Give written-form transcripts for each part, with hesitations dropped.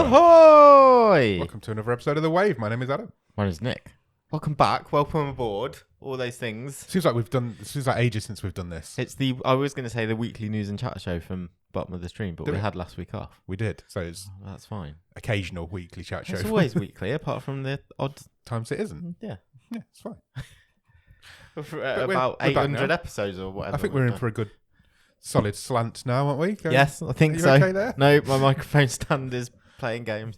Ahoy! Welcome to another episode of The Wave. My name is Adam. My name's Nick. Welcome back. Welcome aboard. All those things. Seems like ages since we've done this. I was going to say the weekly news and chat show from bottom of the stream, but we had last week off. We did, so it's that's fine. Occasional weekly chat show. It's always weekly, apart from the odd times it isn't. Yeah, it's fine. About 800 episodes or whatever. I think we're in for a good, solid slant now, aren't we? Yes, I think so. Okay there? No, my microphone stand is playing games.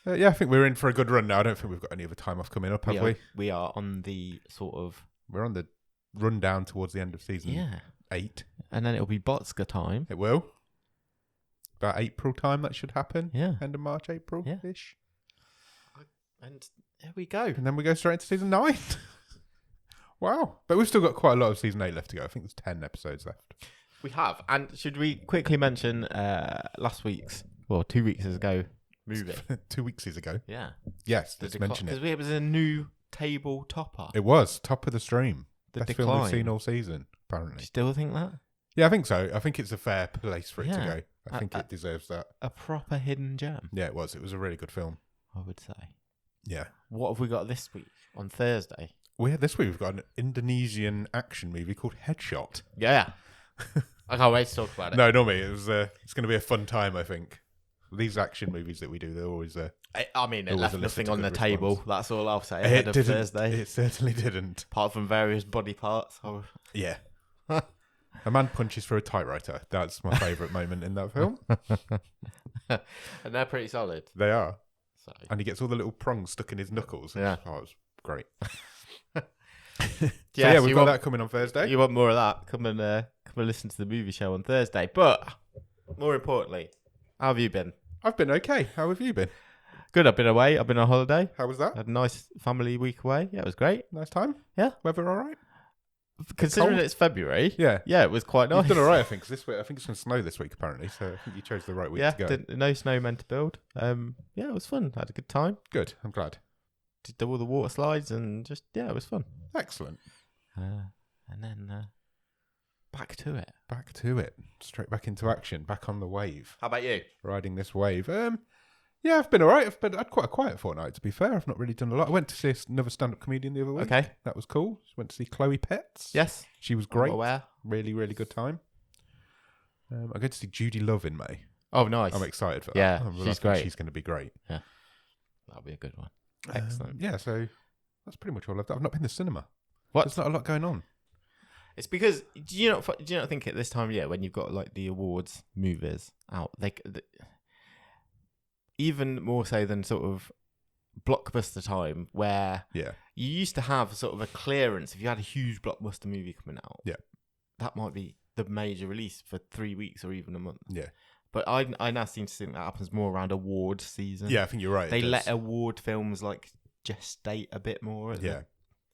Yeah, I think we're in for a good run now. I don't think we've got any other time off coming up, have we? We are on the sort of... We're on the run down towards the end of season 8. And then it'll be Botska time. It will. About April time that should happen. Yeah. End of March, April-ish. Yeah. And there we go. And then we go straight into season 9. Wow. But we've still got quite a lot of season 8 left to go. I think there's 10 episodes left. We have. And should we quickly mention last week's, 2 weeks ago, movie? 2 weeks ago. Yeah. Yes, let's mention it. Because it was a new table topper. It was. Top of the stream. The Best Decline. film we've seen all season, apparently. Do you still think that? Yeah, I think so. I think it's a fair place for it to go. I think it deserves that. A proper hidden gem. Yeah, it was. It was a really good film. I would say. Yeah. What have we got this week on Thursday? This week we've got an Indonesian action movie called Headshot. Yeah. I can't wait to talk about it. No, not me. It's going to be a fun time, I think. These action movies that we do, they're always... I mean, it left nothing on the table. That's all I'll say ahead of Thursday. It certainly didn't. Apart from various body parts. Yeah. A man punches through a typewriter. That's my favourite moment in that film. And they're pretty solid. They are. So. And he gets all the little prongs stuck in his knuckles. Yeah. Oh, it was great. Yes, we've got that coming on Thursday. You want more of that? Come and listen to the movie show on Thursday. But more importantly, how have you been? I've been okay. How have you been? Good. I've been away. I've been on holiday. How was that? Had a nice family week away. Yeah, it was great. Nice time? Yeah. Weather all right? Considering it's February. Yeah. Yeah, it was quite nice. You've done all right, I think. 'Cause this week, I think it's going to snow this week, apparently. So I think you chose the right week to go. No snow meant to build. Yeah, it was fun. Had a good time. Good. I'm glad. Did all the water slides and just, it was fun. Excellent. And then back to it. Back to it. Straight back into action. Back on the wave. How about you? Riding this wave. Yeah, I've been all right. I've had quite a quiet fortnight, to be fair. I've not really done a lot. I went to see another stand-up comedian the other week. Okay. That was cool. Went to see Chloe Petts. Yes. She was great. I'm aware. Really, really good time. I'm going to see Judy Love in May. Oh, nice. I'm excited for that. Yeah, she's great. She's going to be great. Yeah. That'll be a good one. Excellent. Yeah, so that's pretty much all I've done. I've not been to the cinema. What? There's not a lot going on. It's because, do you not think at this time of year, when you've got like the awards movies out, even more so than sort of blockbuster time, where you used to have sort of a clearance. If you had a huge blockbuster movie coming out, that might be the major release for 3 weeks or even a month. Yeah. But I now seem to think that happens more around award season. Yeah, I think you're right. They let award films like gestate a bit more.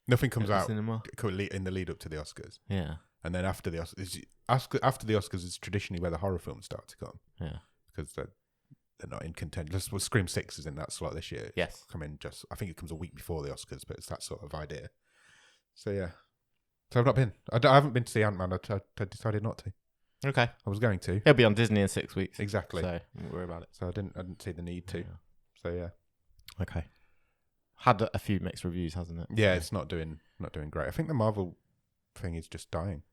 Nothing comes out cinema. in the lead up to the Oscars. Yeah. And then after the Oscars is traditionally where the horror films start to come. Yeah. Because they're not in contention. Well, Scream 6 is in that slot this year. Yes. I think it comes a week before the Oscars, but it's that sort of idea. So, yeah. So I've not been. I haven't been to see Ant-Man. I decided not to. Okay. I was going to. He'll be on Disney in 6 weeks. Exactly. So don't worry about it. So I didn't see the need to. Yeah. So, yeah. Okay. Had a few mixed reviews, hasn't it? Yeah, it's not doing great. I think the Marvel thing is just dying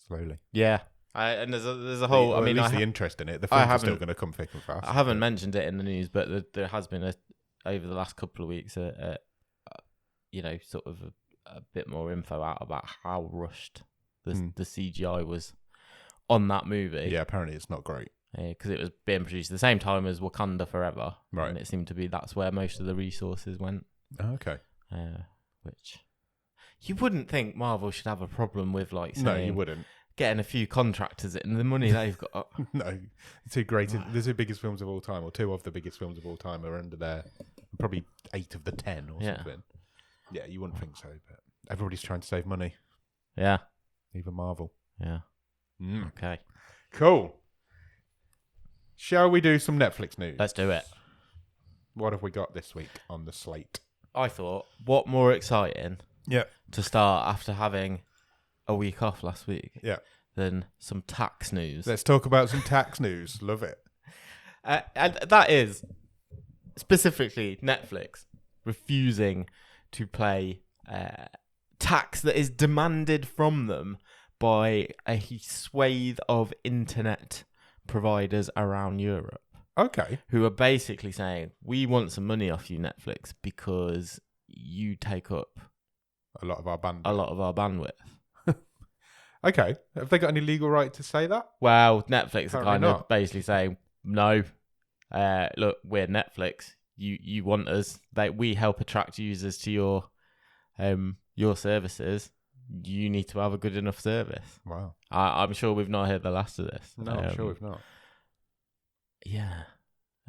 slowly. Yeah, and there's a whole. At least the interest in it. The films are still going to come thick and fast. I haven't mentioned it in the news, but there has been over the last couple of weeks, sort of a bit more info out about how rushed the CGI was on that movie. Yeah, apparently it's not great. Because it was being produced at the same time as Wakanda Forever. Right. And it seemed to be that's where most of the resources went. Oh, okay. Which you wouldn't think Marvel should have a problem with, like, saying, no, you wouldn't. Getting a few contractors in the money they've got. No, the two biggest films of all time, or two of the biggest films of all time, are under there. Probably 8 of the 10 or something. Yeah, you wouldn't think so, but everybody's trying to save money. Yeah. Even Marvel. Yeah. Okay. Cool. Shall we do some Netflix news? Let's do it. What have we got this week on the slate? I thought, what more exciting to start after having a week off last week than some tax news. Let's talk about some tax news. Love it. And that is specifically Netflix refusing to pay tax that is demanded from them by a swathe of internet providers around Europe. Okay. Who are basically saying, we want some money off you, Netflix, because you take up a lot of our bandwidth. Okay. Have they got any legal right to say that? Well, Netflix are kind not. of basically saying, no, look, we're Netflix. You want us. We help attract users to your services. You need to have a good enough service. Wow. I'm sure we've not heard the last of this. No, I'm sure we've not. Yeah.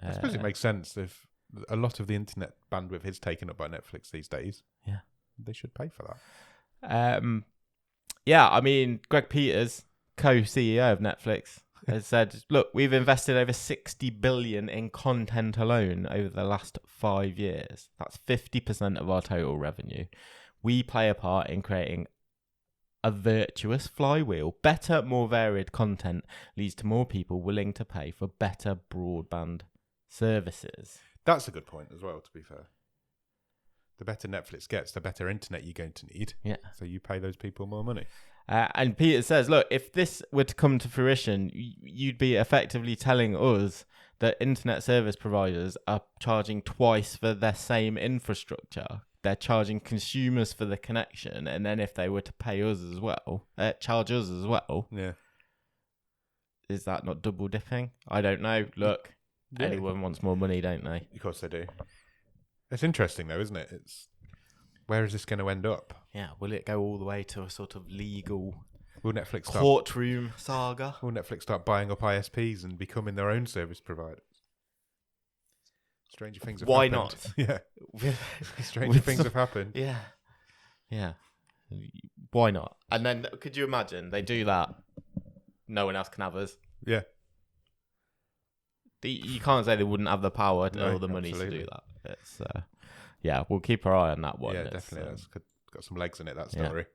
I suppose it makes sense if a lot of the internet bandwidth is taken up by Netflix these days. Yeah. They should pay for that. Yeah, I mean, Greg Peters, co-CEO of Netflix, has said, look, we've invested over 60 billion in content alone over the last 5 years. That's 50% of our total revenue. We play a part in creating a virtuous flywheel. Better, more varied content leads to more people willing to pay for better broadband services. That's a good point as well, to be fair. The better Netflix gets, the better internet you're going to need. Yeah. So you pay those people more money. And Peter says, look, if this were to come to fruition, you'd be effectively telling us that internet service providers are charging twice for their same infrastructure. They're charging consumers for the connection. And then if they were to pay us as well, charge us as well. Yeah. Is that not double dipping? I don't know. Look, anyone wants more money, don't they? Of course they do. It's interesting though, isn't it? Where is this going to end up? Yeah, will it go all the way to a sort of legal courtroom saga? Will Netflix start buying up ISPs and becoming their own service providers? Stranger things have happened. Why not? Yeah. Stranger things have happened. Yeah. Yeah. Why not? And then could you imagine they do that? No one else can have us. Yeah. You can't say they wouldn't have the power or the money to do that. It's yeah, we'll keep our eye on that one. Yeah, definitely. That's got some legs in it, that story.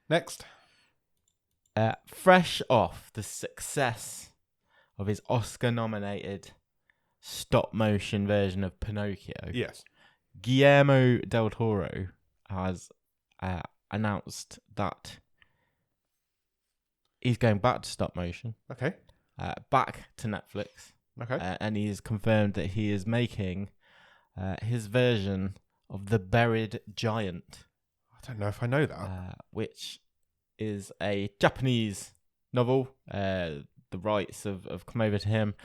Yeah. Next. Fresh off the success of his Oscar-nominated stop-motion version of Pinocchio, yes, Guillermo del Toro has announced that he's going back to stop-motion. Okay. Back to Netflix. Okay. And he's confirmed that he is making his version of The Buried Giant. I don't know if I know that. Which is a Japanese novel. The rights have come over to him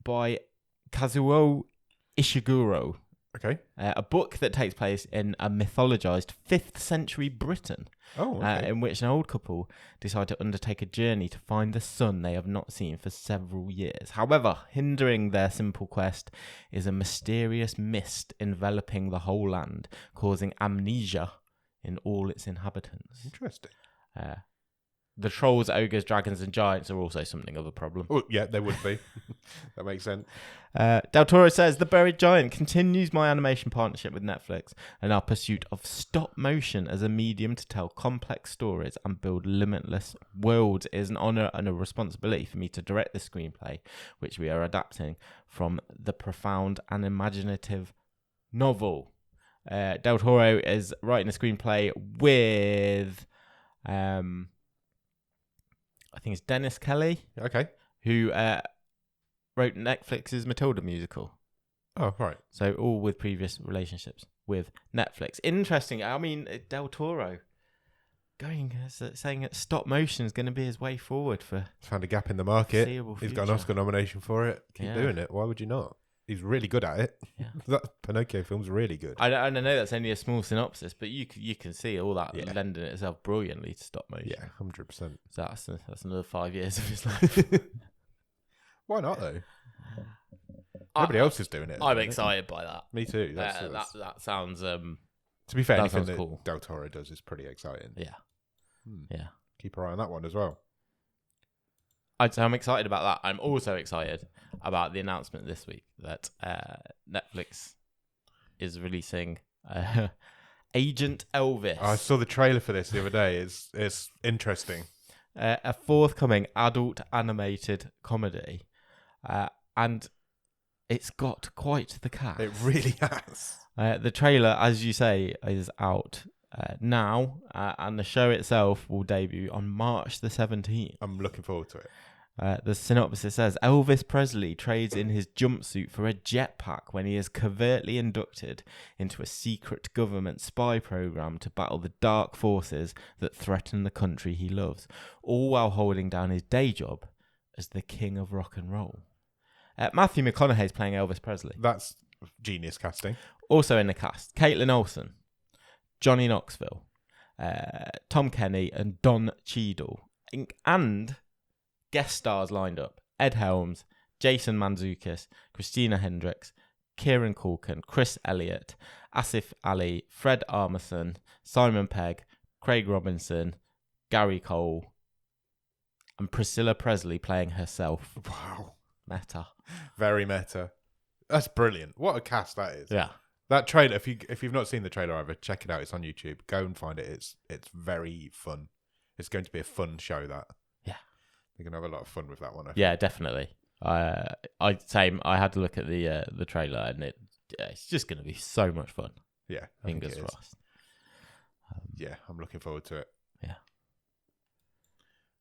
by Kazuo Ishiguro. Okay. A book that takes place in a mythologized 5th century Britain. Oh, okay. In which an old couple decide to undertake a journey to find the son they have not seen for several years. However, hindering their simple quest is a mysterious mist enveloping the whole land, causing amnesia in all its inhabitants. Interesting. The trolls, ogres, dragons, and giants are also something of a problem. Oh, yeah, they would be. That makes sense. Del Toro says, The Buried Giant continues my animation partnership with Netflix and our pursuit of stop motion as a medium to tell complex stories and build limitless worlds. It is an honor and a responsibility for me to direct this screenplay, which we are adapting from the profound and imaginative novel. Del Toro is writing a screenplay with... I think it's Dennis Kelly. Okay. Who wrote Netflix's Matilda musical. Oh, right. So all with previous relationships with Netflix. Interesting. I mean, Del Toro saying that stop motion is going to be his way forward for... Found a gap in the market. He's got an Oscar nomination for it. Keep doing it. Why would you not? He's really good at it. Yeah. That Pinocchio film's really good. I know that's only a small synopsis, but you can see all that lending itself brilliantly to stop motion. Yeah, 100%. So that's another 5 years of his life. Why not though? Nobody else is doing it. I'm excited by that. Me too. That sounds. To be fair, anything that cool. Del Toro does is pretty exciting. Yeah. Yeah. Keep our eye on that one as well. I'm excited about that. I'm also excited about the announcement this week that Netflix is releasing Agent Elvis. I saw the trailer for this the other day. It's interesting. A forthcoming adult animated comedy and it's got quite the cast. It really has. The trailer, as you say, is out now, and the show itself will debut on March the 17th. I'm looking forward to it. The synopsis says Elvis Presley trades in his jumpsuit for a jetpack when he is covertly inducted into a secret government spy program to battle the dark forces that threaten the country he loves, all while holding down his day job as the king of rock and roll. Matthew McConaughey is playing Elvis Presley. That's genius casting. Also in the cast, Caitlin Olsen, Johnny Knoxville, Tom Kenny, and Don Cheadle, and guest stars lined up: Ed Helms, Jason Mantzoukas, Christina Hendricks, Kieran Culkin, Chris Elliott, Asif Ali, Fred Armisen, Simon Pegg, Craig Robinson, Gary Cole, and Priscilla Presley playing herself. Wow. Meta. Very meta. That's brilliant. What a cast that is. Yeah. That trailer, if you've not seen the trailer either, check it out. It's on YouTube. Go and find it. It's very fun. It's going to be a fun show, that. Yeah. You're going to have a lot of fun with that one. Yeah, definitely. I had to look at the trailer, and it's just going to be so much fun. Yeah. Fingers crossed. Yeah, I'm looking forward to it. Yeah.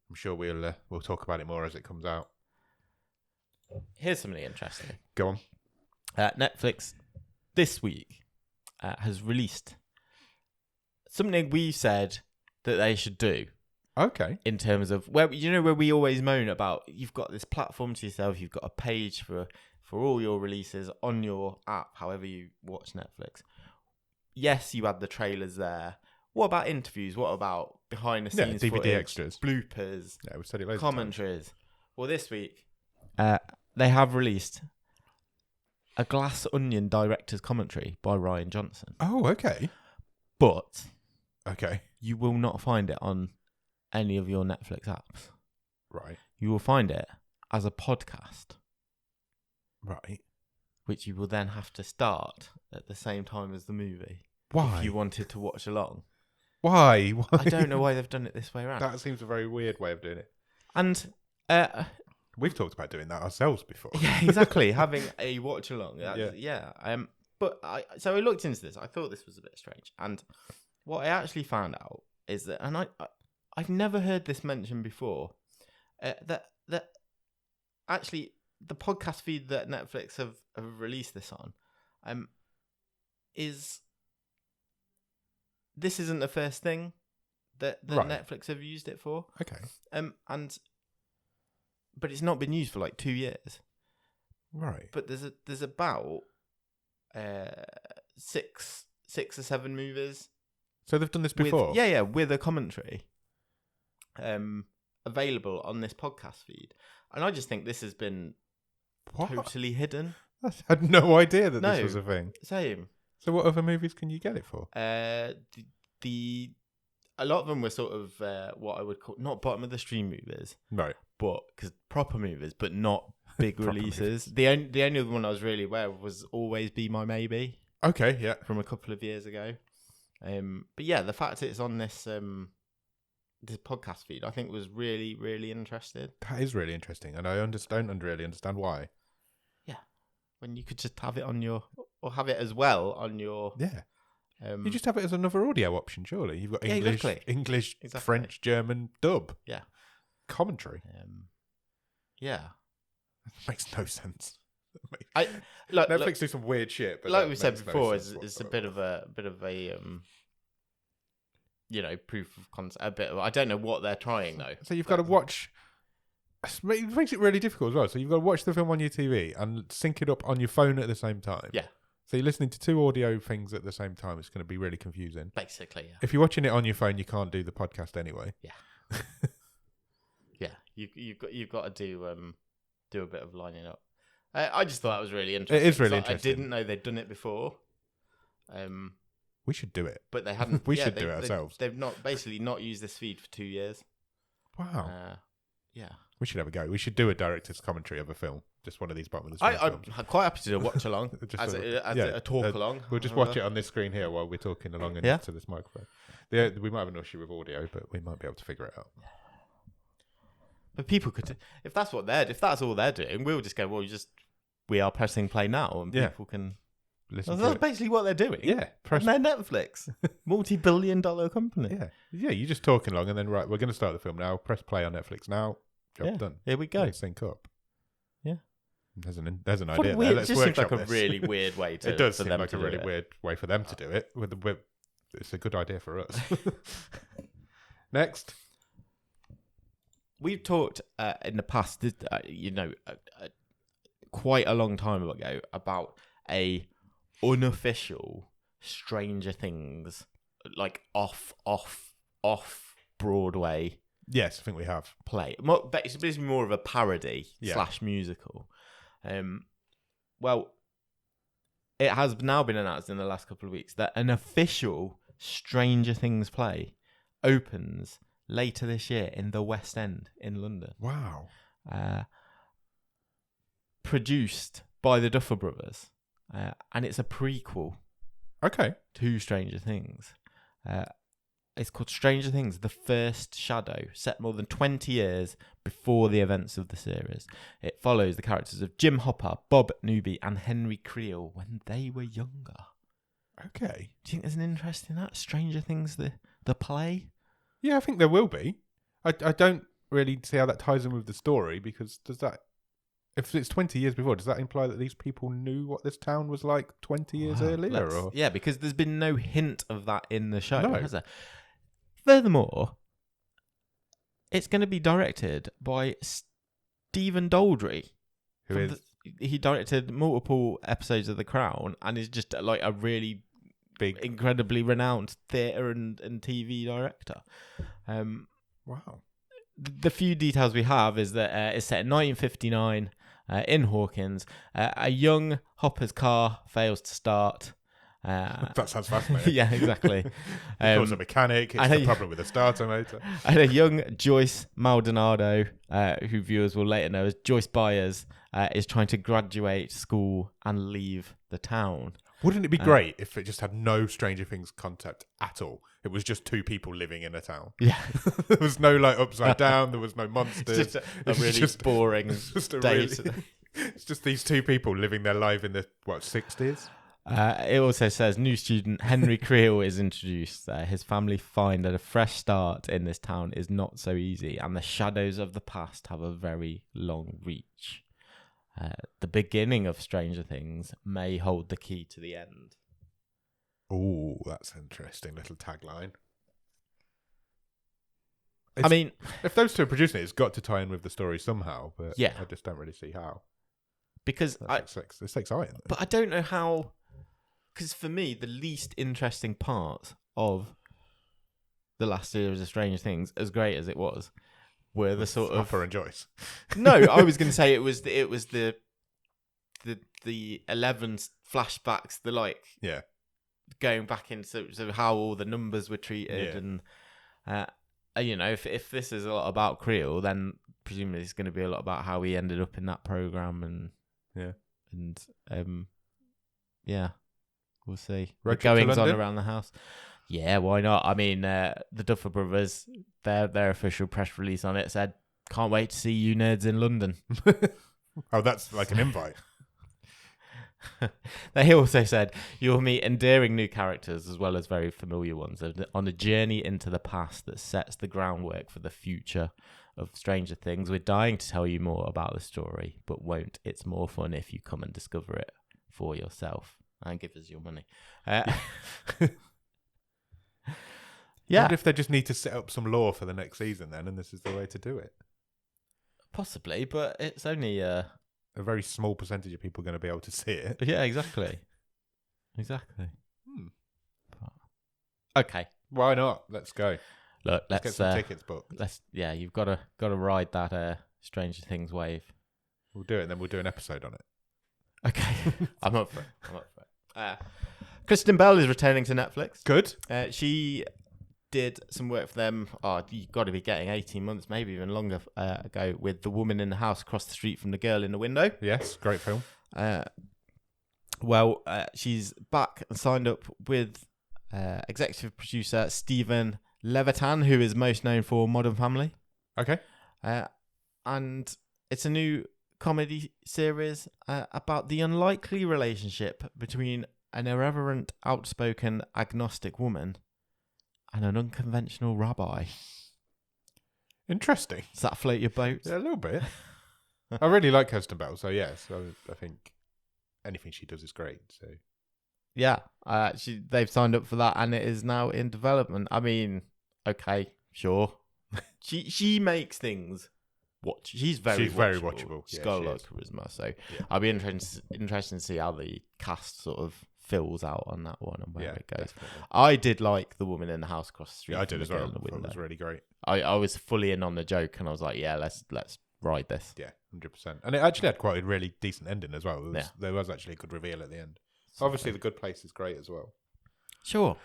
I'm sure we'll talk about it more as it comes out. Here's something interesting. Go on. Netflix this week has released something we said that they should do. Okay. In terms of where we always moan about, you've got this platform to yourself, you've got a page for all your releases on your app, however you watch Netflix. Yes, you had the trailers there. What about interviews? What about behind the scenes DVD footage, extras, bloopers, yeah, we've said it loads commentaries? Of times. Well, this week they have released a Glass Onion director's commentary by Ryan Johnson. Oh, okay. But okay, you will not find it on any of your Netflix apps. Right. You will find it as a podcast. Right. Which you will then have to start at the same time as the movie. Why? If you wanted to watch along. Why? I don't know why they've done it this way around. That seems a very weird way of doing it. And we've talked about doing that ourselves before. Yeah, exactly. Having a watch along. Yeah. But so I looked into this. I thought this was a bit strange. And what I actually found out is that, and I've never heard this mentioned before, that actually the podcast feed that Netflix have released this on, this isn't the first thing that Right. Netflix have used it for. Okay. But it's not been used for like 2 years. Right. But there's about 6 or 7 movies. So they've done this before? With a commentary available on this podcast feed. And I just think this has been totally hidden. I had no idea that this was a thing. Same. So what other movies can you get it for? A lot of them were sort of what I would call not bottom of the stream movies, right? But because proper movies, but not big releases. The only other one I was really aware of was Always Be My Maybe. Okay, yeah, from a couple of years ago. But yeah, the fact that it's on this this podcast feed, I think, was really, really interesting. That is really interesting, and I don't really understand why. Yeah, when you could just have it on your, or have it as well on your. Yeah. You just have it as another audio option, surely. You've got English, English, exactly. French, German, dub. Yeah. Commentary. Yeah. It makes no sense. Netflix do some weird shit, but like we said before, it's a bit of a proof of concept. I don't know what they're trying though. So you've got to watch. It makes it really difficult as well. So you've got to watch the film on your TV and sync it up on your phone at the same time. Yeah. So you're listening to 2 audio things at the same time. It's going to be really confusing. Basically, yeah. If you're watching it on your phone, you can't do the podcast anyway. Yeah. Yeah, you've got to do a bit of lining up. I just thought that was really interesting. It is really interesting. I didn't know they'd done it before. We should do it. But they hadn't. We should do it ourselves. They've not used this feed for 2 years. Wow. Yeah. We should have a go. We should do a director's commentary of a film. Just one of these bottom of the screen films. I'm quite happy to watch along as a talk along. We'll just watch it on this screen here while we're talking along into this microphone. We might have an issue with audio, but we might be able to figure it out. But people could, if that's all they're doing, we'll just go, well, we are pressing play now, and people can listen. That's basically what they're doing. Yeah, and they're Netflix, multi-billion-dollar company. Yeah. You're just talking along, and then we're going to start the film now. Press play on Netflix now. Job done. Here we go. Let's sync up. Yeah. There's an idea there. It Let's just seems like workshop a really weird way to. It does for seem them like to a do really it. weird way for them to do it. It's a good idea for us. Next. We've talked in the past, quite a long time ago, about a unofficial Stranger Things, like off Broadway. Yes, I think we have play. It's basically more of a parody / musical. Well, it has now been announced in the last couple of weeks that an official Stranger Things play opens later this year in the West End in London. Wow. Produced by the Duffer Brothers. And it's a prequel to Stranger Things. It's called Stranger Things, The First Shadow, set more than 20 years before the events of the series. It follows the characters of Jim Hopper, Bob Newby, and Henry Creel when they were younger. Okay. Do you think there's an interest in that? Stranger Things, the play? Yeah, I think there will be. I don't really see how that ties in with the story, because if it's 20 years before, does that imply that these people knew what this town was like 20 years earlier? Or? Yeah, because there's been no hint of that in the show, has there? Furthermore, it's going to be directed by Stephen Daldry. He directed multiple episodes of The Crown and is just like a really big, incredibly renowned theatre and TV director. Wow. The few details we have is that it's set in 1959 in Hawkins. A young Hopper's car fails to start. That sounds fascinating. Yeah, exactly. He calls a mechanic. It's the problem with the starter motor. And a young Joyce Maldonado, who viewers will later know as Joyce Byers, is trying to graduate school and leave the town. Wouldn't it be great if it just had no Stranger Things concept at all? It was just two people living in a town. Yeah. There was no upside down. There was no monsters. It's just a really boring day. It's just these two people living their life in the 60s. It also says new student Henry Creel is introduced. His family find that a fresh start in this town is not so easy, and the shadows of the past have a very long reach. The beginning of Stranger Things may hold the key to the end. Oh, that's an interesting little tagline. If those two are producing it, it's got to tie in with the story somehow, but I just don't really see how. Because it's exciting. But I don't know how. Because for me, the least interesting part of the last series of Stranger Things, as great as it was, were the sort of Hopper and Joyce. No, I was going to say it was the 11 flashbacks, going back into how all the numbers were treated, and if this is a lot about Creel, then presumably it's going to be a lot about how he ended up in that program, we'll see. The goings on around the house. Yeah, why not? I mean, the Duffer Brothers, their official press release on it said, "Can't wait to see you nerds in London." Oh, that's like an invite. They also said, "You'll meet endearing new characters as well as very familiar ones on a journey into the past that sets the groundwork for the future of Stranger Things. We're dying to tell you more about the story, but won't. It's more fun if you come and discover it for yourself and give us your money." Yeah. What if they just need to set up some lore for the next season then, and this is the way to do it? Possibly, but it's only a very small percentage of people going to be able to see it. Yeah, exactly. Okay, why not? Let's go. Look, let's get some tickets booked. You've got to ride that Stranger Things wave. We'll do it, and then we'll do an episode on it. Okay, I'm up for it. Kristen Bell is returning to Netflix. Good. She did some work for them. You've got to be getting 18 months, maybe even longer ago, with The Woman in the House Across the Street from the Girl in the Window. Yes, great film. She's back and signed up with executive producer Stephen Levitan, who is most known for Modern Family. Okay. and it's a new comedy series about the unlikely relationship between an irreverent, outspoken, agnostic woman and an unconventional rabbi. Interesting. Does that float your boat? Yeah, a little bit. I really like Kirsten Bell, so yes, I think anything she does is great. So yeah, they've signed up for that, and it is now in development. I mean, okay, sure. she makes things. She's very watchable. She's got a lot of charisma, so I'll be interested to see how the cast sort of fills out on that one and where it goes. Definitely. I did like the woman in the house across the street. Yeah, I did as well. It was really great. I was fully in on the joke, and I was like, yeah, let's ride this. Yeah, 100%. And it actually had quite a really decent ending as well. There was actually a good reveal at the end. Obviously, The Good Place is great as well. Sure.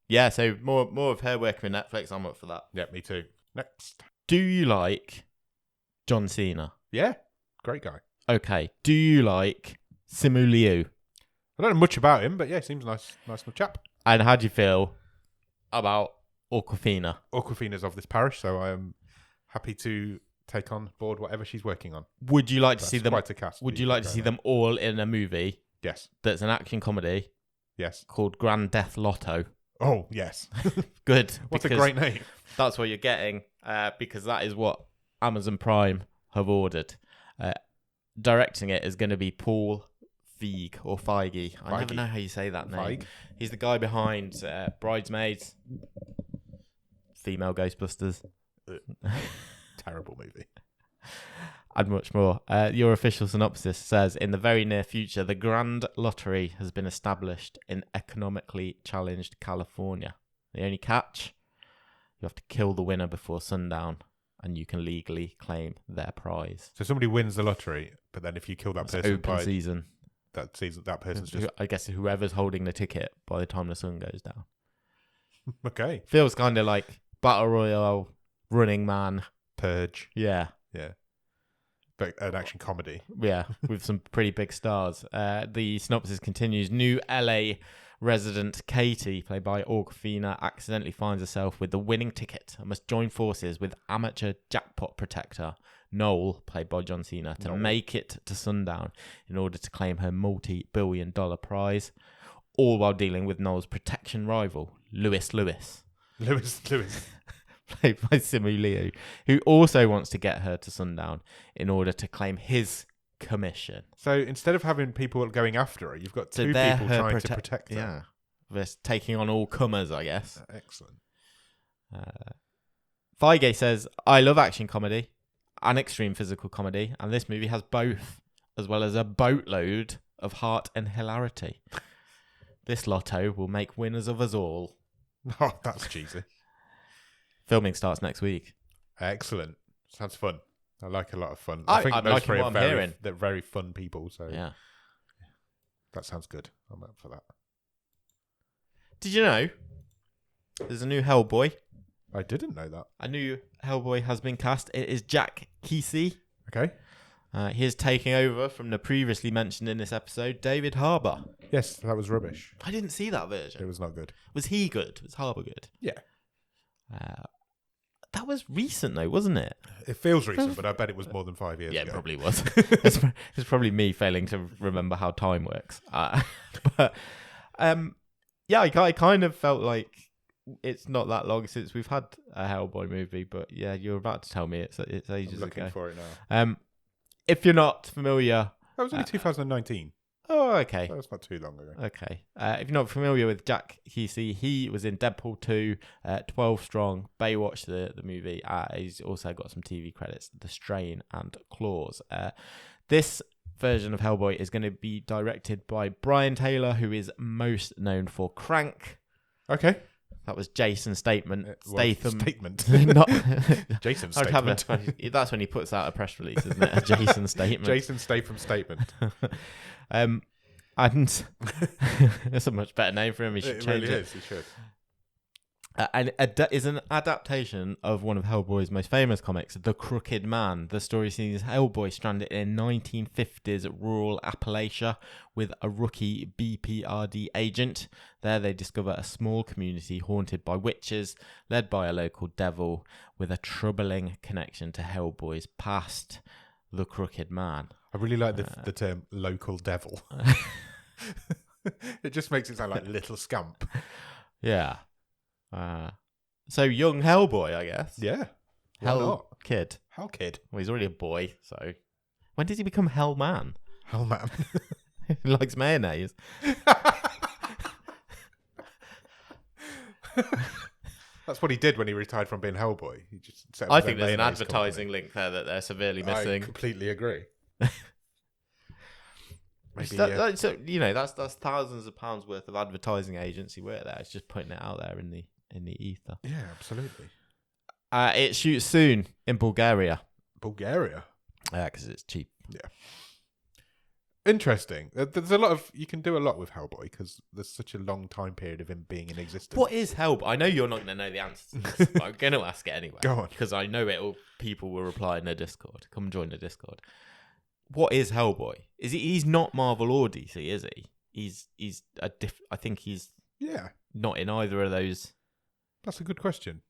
Yeah, so more of her working with Netflix. I'm up for that. Yeah, me too. Next. Do you like John Cena? Yeah, great guy. Okay. Do you like Simu Liu? I don't know much about him, but yeah, he seems nice little chap. And how do you feel about Awkwafina? Awkwafina's of this parish, so I am happy to take on board whatever she's working on. Would you like to see them? Quite a cast. Would you like to see them all in a movie? Yes. That's an action comedy. Yes. Called Grand Death Lotto. Oh, yes. Good. What a great name. That's what you're getting, because that is what Amazon Prime have ordered. Directing it is going to be Paul Feig or Feige. I never know how you say that name. Feig. He's the guy behind Bridesmaids, Female Ghostbusters. Terrible movie. And much more. Your official synopsis says, in the very near future, the Grand Lottery has been established in economically challenged California. The only catch, you have to kill the winner before sundown, and you can legally claim their prize. So somebody wins the lottery, but then if you kill that person open season, that person's just... I guess whoever's holding the ticket by the time the sun goes down. Okay. Feels kind of like Battle Royale, Running Man. Purge. Yeah. But an action comedy. Yeah, with some pretty big stars. The synopsis continues. New LA resident Katie, played by Awkwafina, accidentally finds herself with the winning ticket and must join forces with amateur jackpot protector Noel, played by John Cena, to make it to sundown in order to claim her multi-billion-dollar prize, all while dealing with Noel's protection rival, Lewis. Played by Simu Liu, who also wants to get her to sundown in order to claim his commission. So instead of having people going after her, you've got two people trying to protect her. Yeah. They're taking on all comers, I guess. Excellent. Feige says, I love action comedy and extreme physical comedy, and this movie has both, as well as a boatload of heart and hilarity. This lotto will make winners of us all. Oh, that's cheesy. Filming starts next week. Excellent. Sounds fun. I like a lot of fun. I think those three are hearing. They're very fun people. So yeah, that sounds good. I'm up for that. Did you know there's a new Hellboy? I didn't know that. A new Hellboy has been cast. It is Jack Kesey. Okay. He is taking over from the previously mentioned in this episode, David Harbour. Yes, that was rubbish. I didn't see that version. It was not good. Was he good? Was Harbour good? Yeah. That was recent though, wasn't it? It feels recent, but I bet it was more than 5 years ago. Yeah, it probably was. It's probably me failing to remember how time works. But yeah, I kind of felt like it's not that long since we've had a Hellboy movie. But yeah, you're about to tell me it's ages ago. I'm looking for it now. If you're not familiar, that was only 2019. Oh, okay. That's not too long ago. Okay. If you're not familiar with Jack Kesey, he was in Deadpool 2, 12 Strong, Baywatch, the movie. He's also got some TV credits, The Strain and Claws. This version of Hellboy is going to be directed by Brian Taylor, who is most known for Crank. Okay. That was Jason Statham. Not Jason Statement. That's when he puts out a press release, isn't it? A Jason Statement. Jason Statham statement. And that's a much better name for him. He should change it. He should. is an adaptation of one of Hellboy's most famous comics, The Crooked Man. The story sees Hellboy stranded in 1950s rural Appalachia with a rookie BPRD agent. There they discover a small community haunted by witches, led by a local devil with a troubling connection to Hellboy's past, The Crooked Man. I really like the term local devil. It just makes it sound like little scamp. Yeah. So young Hellboy, I guess. Yeah. Hell Kid. Hell Kid. Well, he's already a boy, so... When did he become Hell Man? Hell Man. He likes mayonnaise. That's what he did when he retired from being Hellboy. He just set up I his think own there's an mayonnaise advertising company. link there that they're severely I missing. completely agree. Maybe, So, that's thousands of pounds worth of advertising agency work there. It's just putting it out there in the ether. Yeah, absolutely. It shoots soon in Bulgaria. Bulgaria? Yeah, because it's cheap. Yeah. Interesting. There's a lot of... You can do a lot with Hellboy because there's such a long time period of him being in existence. What is Hellboy? I know you're not going to know the answer to this, but I'm going to ask it anyway. Go on. Because I know people will reply in the Discord. Come join the Discord. What is Hellboy? He's not Marvel or DC, is he? I think he's not in either of those. That's a good question.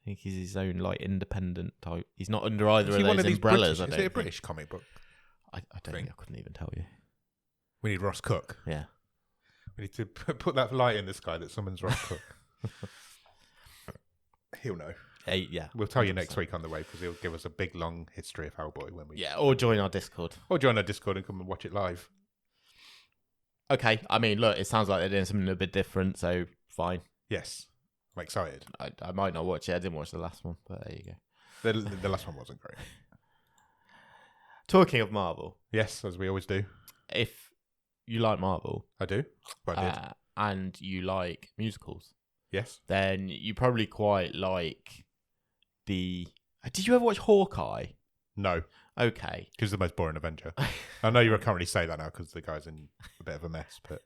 I think he's his own independent type. He's not under either Is of he one those of these umbrellas. British, is it a British comic book? I don't think I couldn't even tell you. We need Ross Cook. Yeah. We need to put that light in the sky that someone's Ross Cook. He'll know. Yeah. We'll tell you next week on the way because he'll give us a big long history of Hellboy when we... Yeah, or join our Discord. Or join our Discord and come and watch it live. Okay, I mean, look, it sounds like they're doing something a bit different, so fine. Yes. I'm excited. I might not watch it. I didn't watch the last one, but there you go. The last one wasn't great. Talking of Marvel. Yes, as we always do. If you like Marvel... I do. But I did. And you like musicals... Yes. Then you probably quite like the... Did you ever watch Hawkeye? No. Okay. Because the most boring Avenger. I know you can't really say that now because the guy's in a bit of a mess, but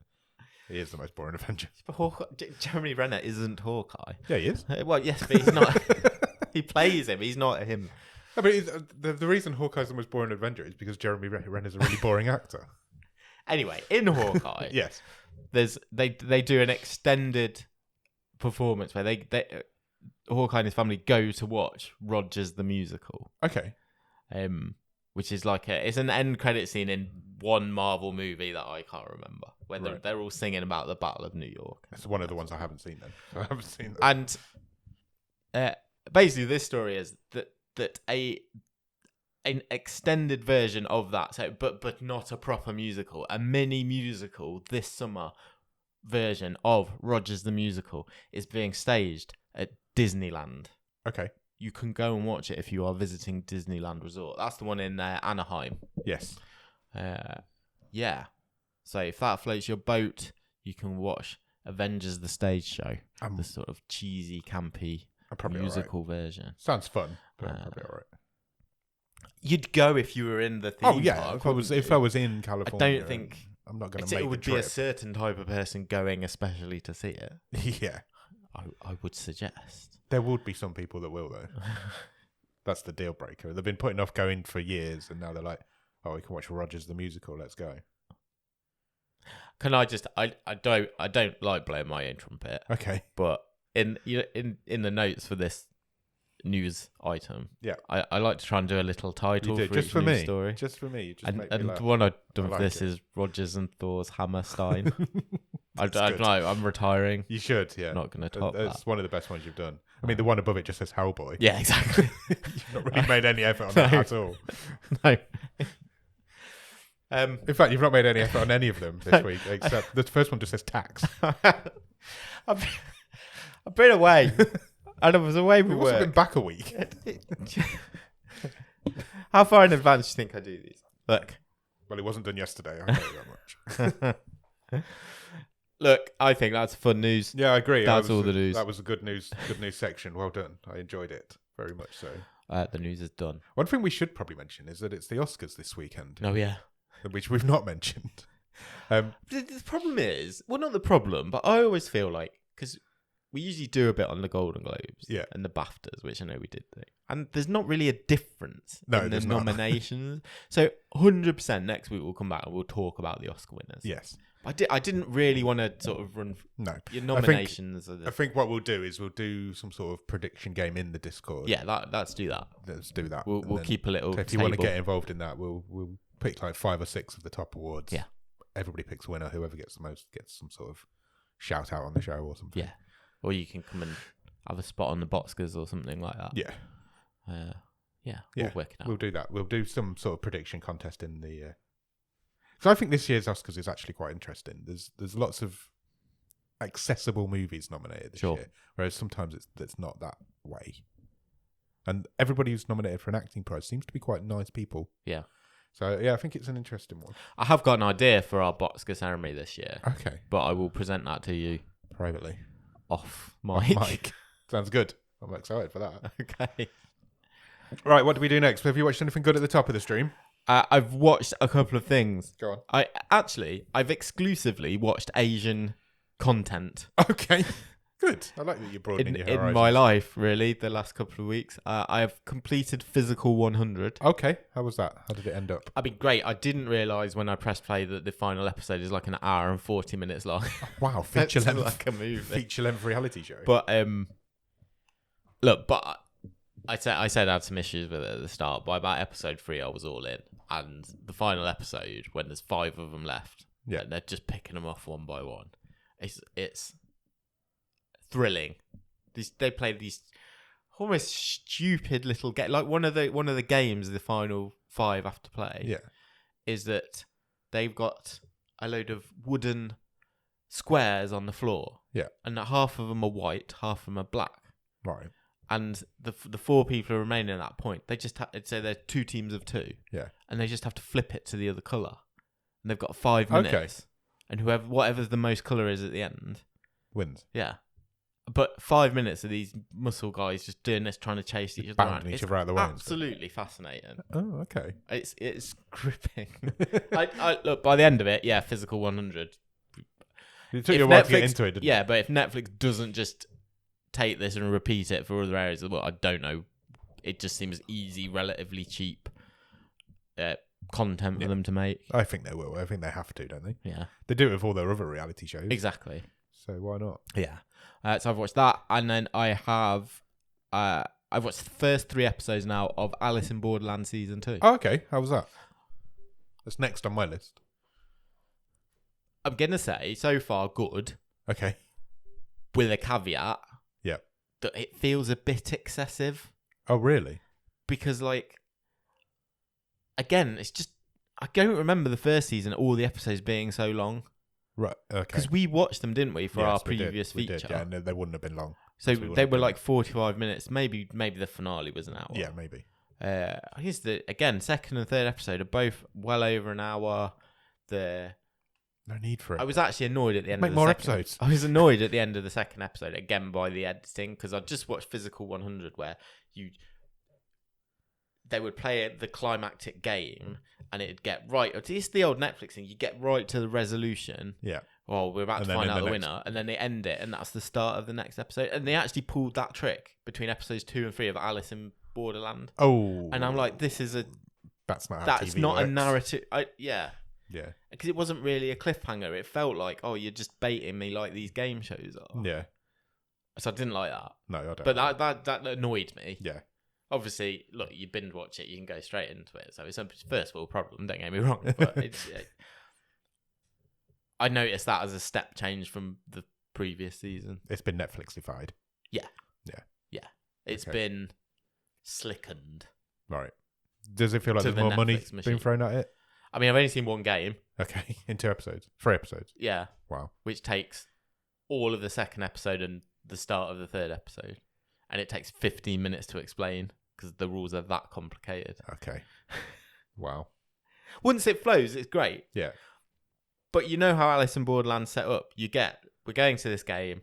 he is the most boring Avenger. But Jeremy Renner isn't Hawkeye. Yeah, he is. Well, yes, but he's not... He plays him. He's not him. No, but the reason Hawkeye's the most boring Avenger is because Jeremy Renner's a really boring actor. Anyway, in Hawkeye... Yes. They do an extended... performance where they Hawkeye and his family go to watch Rogers the Musical. Okay. Which is it's an end credit scene in one Marvel movie that I can't remember. Where they're all singing about the Battle of New York. That's one of the ones I haven't seen then. I haven't seen that. And basically this story is that an extended version of that, so but not a proper musical, a mini musical this summer version of Rogers the Musical is being staged at Disneyland. Okay. You can go and watch it if you are visiting Disneyland Resort. That's the one in Anaheim. Yes. Yeah. So if that floats your boat, you can watch Avengers the Stage Show. The sort of cheesy, campy musical version. Sounds fun, but I'm probably all right. You'd go if you were in the theme park. If I was in California. I don't think... I'm not going to make it would the be a trip. certain type of person going especially to see it. Yeah. I would suggest. There would be some people that will, though. That's the deal breaker. They've been putting off going for years, and now they're like, oh, we can watch Rogers the Musical. Let's go. Can I just... I don't like blowing my own trumpet. Okay. But in the notes for this news item, yeah, I like to try and do a little title for just each for news me. story. Just for me. You just and make me laugh. the one I've done like for this it. is Rogers and Thor's Hammerstein. I don't know. I'm retiring. You should, yeah. Not going to top That's that. one of the best ones you've done. I mean, the one above it just says Hellboy. Yeah, exactly. You've not really made any effort on that at all. No. In fact, you've not made any effort on any of them this week, except the first one just says tax. I've been away. And I was away with We've also work. been back a week. How far in advance do you think I do these? Look. Well, it wasn't done yesterday. I know that much. Look, I think that's fun news. Yeah, I agree. That's all the news. That was a good news section. Well done. I enjoyed it very much so. The news is done. One thing we should probably mention is that it's the Oscars this weekend. Oh, yeah. Which we've not mentioned. The problem is, well, not the problem, but I always feel like, because we usually do a bit on the Golden Globes and the BAFTAs, which I know we did do. And there's not really a difference in the nominations. So 100% next week we'll come back and we'll talk about the Oscar winners. Yes. I didn't really want to sort of run your nominations. I think what we'll do is we'll do some sort of prediction game in the Discord. Yeah, let's do that. Let's do that. We'll keep a little if you want to get involved in that, we'll pick like 5 or 6 of the top awards. Yeah. Everybody picks a winner. Whoever gets the most gets some sort of shout out on the show or something. Yeah. Or you can come and have a spot on the Boxkers or something like that. Yeah. We'll work it out. We'll do that. We'll do some sort of prediction contest in the... So I think this year's Oscars is actually quite interesting. There's lots of accessible movies nominated this year, whereas sometimes it's not that way. And everybody who's nominated for an acting prize seems to be quite nice people. Yeah. So, yeah, I think it's an interesting one. I have got an idea for our Boxker ceremony this year. Okay. But I will present that to you privately. Off mic. Sounds good. I'm excited for that. Okay. Right, what do we do next? Have you watched anything good at the top of the stream? I've watched a couple of things. Go on. I've exclusively watched Asian content. Okay. Good. I like that you're broadening your horizons. In my life, really, the last couple of weeks. I have completed Physical 100. Okay. How was that? How did it end up? I mean, great. I didn't realise when I pressed play that the final episode is like an hour and 40 minutes long. Wow. Feature length. Like a movie. Feature length reality show. But, look, I said I had some issues with it at the start. By about episode 3, I was all in. And the final episode, when there's 5 of them left, and they're just picking them off one by one, it's thrilling. They play these almost stupid little game. Like one of the games, the final 5 have to play. Is that they've got a load of wooden squares on the floor. And half of them are white, half of them are black. Right. And the 4 people who remain at that point, they just say they're 2 teams of 2. Yeah. And they just have to flip it to the other colour. And they've got 5 minutes. Okay. And whatever the most colour is at the end wins. Yeah. But 5 minutes of these muscle guys just doing this, trying to chase each other around. Each other out of the way. Absolutely fascinating. Oh, okay. It's gripping. I look, by the end of it, Physical 100. You took your while to get into it, didn't you? Yeah, but if Netflix doesn't just take this and repeat it for other areas of the world, I don't know. It just seems easy, relatively cheap content for them to make. I think they will. I think they have to, don't they? Yeah. They do it with all their other reality shows. Exactly. So why not? Yeah. So I've watched that, and then I've watched the first 3 episodes now of Alice in Borderland season 2. Oh, okay. How was that? That's next on my list. I'm gonna say so far good. Okay. With a caveat. Yeah. That it feels a bit excessive. Oh, really? Because, like, again, it's just I don't remember the first season, all the episodes being so long. Right, okay. Because we watched them, didn't we, for our previous feature? We did, yeah, no, they wouldn't have been long. So they were like 45 minutes. Maybe the finale was an hour. Yeah, maybe. I guess second and third episode are both well over an hour. No need for it. I was actually annoyed at the end Make of the more second. episodes. I was annoyed at the end of the second episode, again, by the editing, because I just watched Physical 100, where they would play the climactic game, and it'd get right. It's the old Netflix thing. You get right to the resolution. Yeah. Well, we're about to find out the winner, and then they end it, and that's the start of the next episode. And they actually pulled that trick between episodes 2 and 3 of Alice in Borderland. Oh. And I'm like, this is That's not how That's TV not works. a narrative. Yeah. Because it wasn't really a cliffhanger. It felt like, oh, you're just baiting me like these game shows are. Yeah. So I didn't like that. No, I don't. But that annoyed me. Yeah. Obviously, look, you binge watch it, you can go straight into it. So it's a first world problem, don't get me wrong. But I noticed that as a step change from the previous season. It's been Netflixified. Yeah. Yeah. Yeah. It's been slickened. Right. Does it feel like there's the more Netflix money machine. being thrown at it? I mean, I've only seen one game. Okay. In 2 episodes. 3 episodes. Yeah. Wow. Which takes all of the second episode and the start of the third episode. And it takes 15 minutes to explain because the rules are that complicated. Okay. Wow. Once it flows, it's great. Yeah. But you know how Alice in Borderland set up? We're going to this game.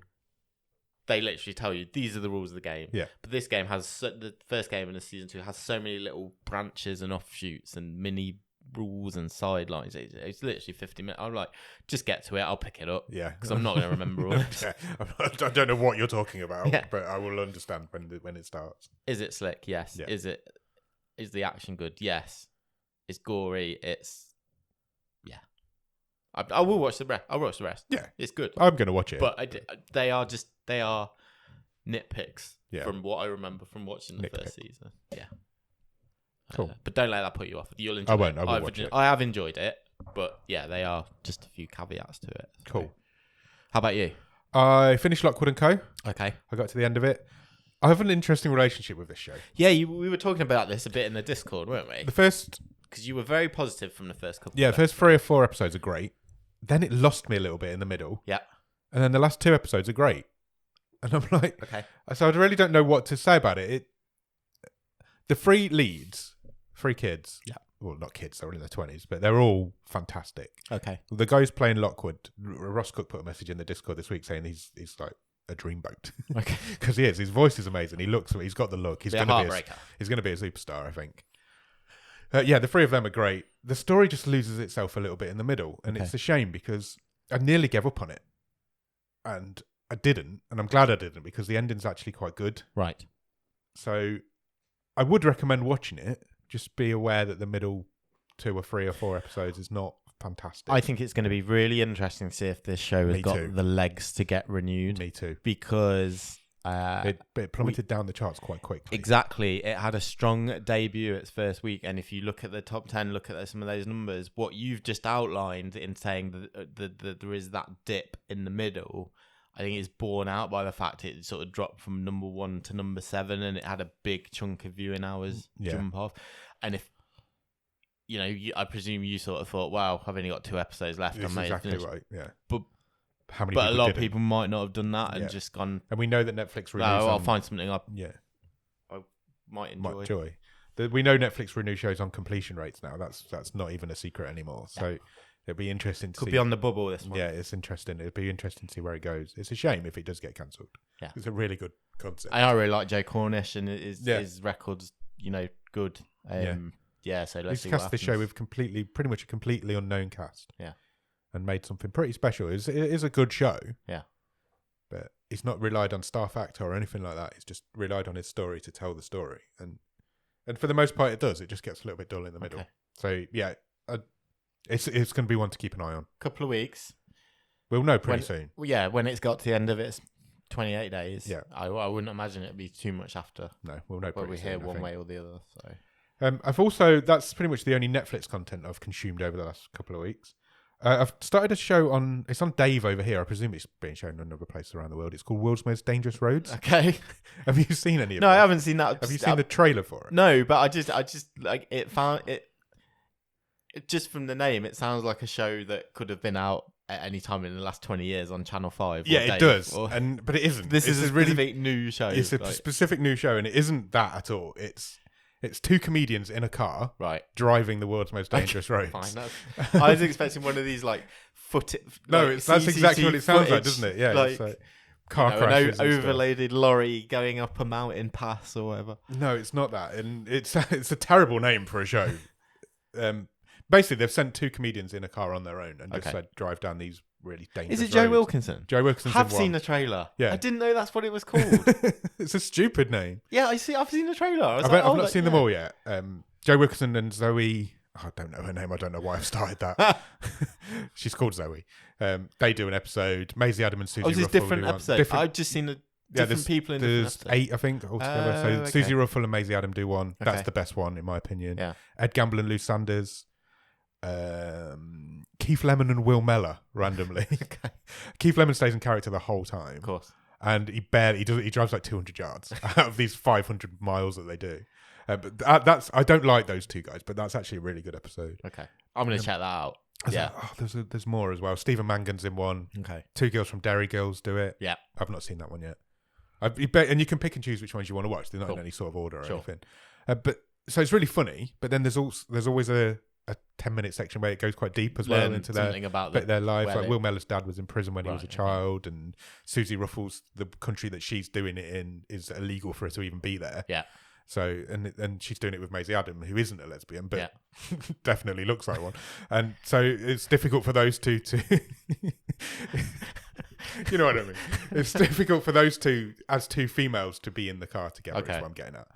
They literally tell you, these are the rules of the game. Yeah. But this game has, the first game in the season 2 has so many little branches and offshoots and mini rules and sidelines. It's literally 50 minutes. I'm like, just get to it. I'll pick it up. Yeah, because I'm not going to remember all of it. I don't know what you're talking about, but I will understand when it starts. Is it slick? Yes. Yeah. Is the action good? Yes. It's gory. I will watch the rest. I'll watch the rest. Yeah, it's good. I'm going to watch it. But they are nitpicks from what I remember from watching the first season. Yeah. Cool. But don't let that put you off. You'll enjoy I won't. it. I will watch it. I have enjoyed it, but yeah, they are just a few caveats to it. So. Cool. How about you? I finished Lockwood & Co. Okay. I got to the end of it. I have an interesting relationship with this show. Yeah, we were talking about this a bit in the Discord, weren't we? Because you were very positive from the first couple. Yeah, the first 3 or 4 episodes are great. Then it lost me a little bit in the middle. Yeah. And then the last 2 episodes are great. And I'm like, okay. So I really don't know what to say about it. The 3 leads, 3 kids. Yeah. Well, not kids, they're in their 20s, but they're all fantastic. Okay. The guy who's playing Lockwood, Ross Cook put a message in the Discord this week saying he's like a dreamboat. Okay. Because he is. His voice is amazing. He's got the look. He's going to be a superstar, I think. Yeah, the 3 of them are great. The story just loses itself a little bit in the middle, and it's a shame because I nearly gave up on it, and I didn't, and I'm glad I didn't because the ending's actually quite good. Right. So I would recommend watching it. Just be aware that the middle 2 or 3 or 4 episodes is not fantastic. I think it's going to be really interesting to see if this show has got the legs to get renewed. Me too. Because it plummeted down the charts quite quickly. Exactly. It had a strong debut its first week, and if you look at the top 10, look at some of those numbers, what you've just outlined in saying that there is that dip in the middle, I think it's borne out by the fact it sort of dropped from number 1 to number 7, and it had a big chunk of viewing hours jump off. And if I presume you sort of thought, wow, I've only got 2 episodes left. That's exactly right. Yeah. But how many? But a lot of people might not have done that and just gone. And we know that Netflix renews. I'll find something I might enjoy. We know Netflix renew shows on completion rates now. That's not even a secret anymore. So it'll be interesting to see. Could be on the bubble this one. Yeah, it's interesting. It'll be interesting to see where it goes. It's a shame if it does get cancelled. Yeah, it's a really good concept. I really like Joe Cornish and his records. Good. So let's see what happens. He's cast the show with pretty much a completely unknown cast. Yeah. And made something pretty special. It is a good show. Yeah. But he's not relied on star factor or anything like that. He's just relied on his story to tell the story. And for the most part, it does. It just gets a little bit dull in the middle. So, yeah, it's going to be one to keep an eye on. Couple of weeks. We'll know pretty soon. Yeah, when it's got to the end of its 28 days. Yeah. I wouldn't imagine it'd be too much after. No, we'll know pretty soon. We hear one way or the other. So. That's pretty much the only Netflix content I've consumed over the last couple of weeks. I've started a show it's on Dave over here. I presume it's being shown in another place around the world. It's called World's Most Dangerous Roads. Okay. Have you seen any of it? No, I haven't seen that. Have you seen the trailer for it? No, but I just like it found it just from the name, it sounds like a show that could have been out at any time in the last 20 years on Channel 5. Yeah, it does. But it isn't. This is a specific new show. It's a specific new show, and it isn't that at all. It's 2 comedians in a car, driving the world's most dangerous roads. Fine, I was expecting one of these footage. No, that's exactly what it sounds like, doesn't it? Yeah, it's like car crashes, an overloaded lorry going up a mountain pass or whatever. No, it's not that, and it's a terrible name for a show. Basically, they've sent 2 comedians in a car on their own and just said drive down these really dangerous roads. Is it Joe roads. Wilkinson? Joe Wilkinson. I've seen the trailer. Yeah. I didn't know that's what it was called. It's a stupid name. Yeah, I've seen the trailer. I've not seen them all yet. Joe Wilkinson and Zoe. I don't know her name. I don't know why I've started that. She's called Zoe. They do an episode. Maisie Adam and Susie Ruffle. Different episodes. I've just seen different people in different episodes. There's 8, I think, altogether. Susie Ruffle and Maisie Adam do one. Okay. That's the best one, in my opinion. Yeah. Ed Gamble and Lou Sanders. Keith Lemon and Will Mellor randomly. Okay. Keith Lemon stays in character the whole time, of course, and he drives like 200 yards out of these 500 miles that they do. But that's I don't like those 2 guys, but that's actually a really good episode. Okay, I'm gonna check that out. Yeah, there's more as well. Stephen Mangan's in one. Okay, 2 girls from Derry Girls do it. Yeah, I've not seen that one yet. And you can pick and choose which ones you want to watch. They're not in any sort of order or anything. But so it's really funny. But then there's always a 10-minute section where it goes quite deep as well into their life. Like Will Mellor's dad was in prison when he was a child, and Susie Ruffle's the country that she's doing it in is illegal for her to even be there. Yeah. So and she's doing it with Maisie Adam, who isn't a lesbian, but Yeah. definitely looks like one. And so it's difficult for those two to, you know what I mean? It's difficult for those two as two females to be in the car together. Okay. Is what I'm getting at.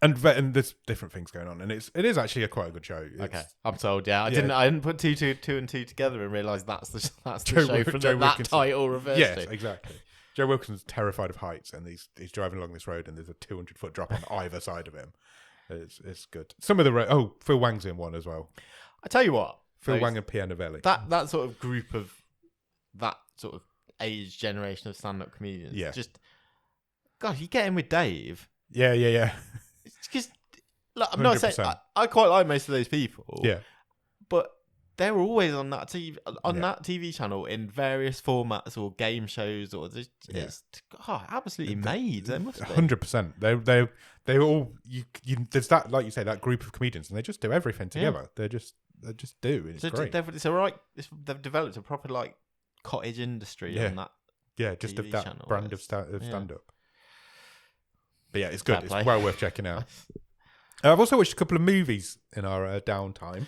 And there's different things going on, and it is actually quite a good show. Okay, I'm told. Yeah, I didn't put two and two together and realise that's the Joe show from Joe that Wilkinson. title reversed. Yes, to. exactly. Joe Wilkinson's terrified of heights, and he's driving along this road, and there's a 200-foot drop on either side of him. It's good. Some of the Phil Wang's in one as well. I tell you what, Phil Wang and Pierre Novelli. That sort of group of that sort of age generation of stand-up comedians. Yeah. Just God, you get in with Dave. Yeah. It's just look, I'm not saying 100%. I quite like most of those people. Yeah. But they were always on that that TV channel in various formats or game shows or just it's absolutely made. They must be 100%. They all you there's that, like you say, that group of comedians, and they just do everything together. They just do. It's great. It's all right. They've developed a proper like cottage industry on that. Yeah, just TV of that channel. brand of stand up. But yeah, it's good. It's well worth checking out. I've also watched a couple of movies in our downtime.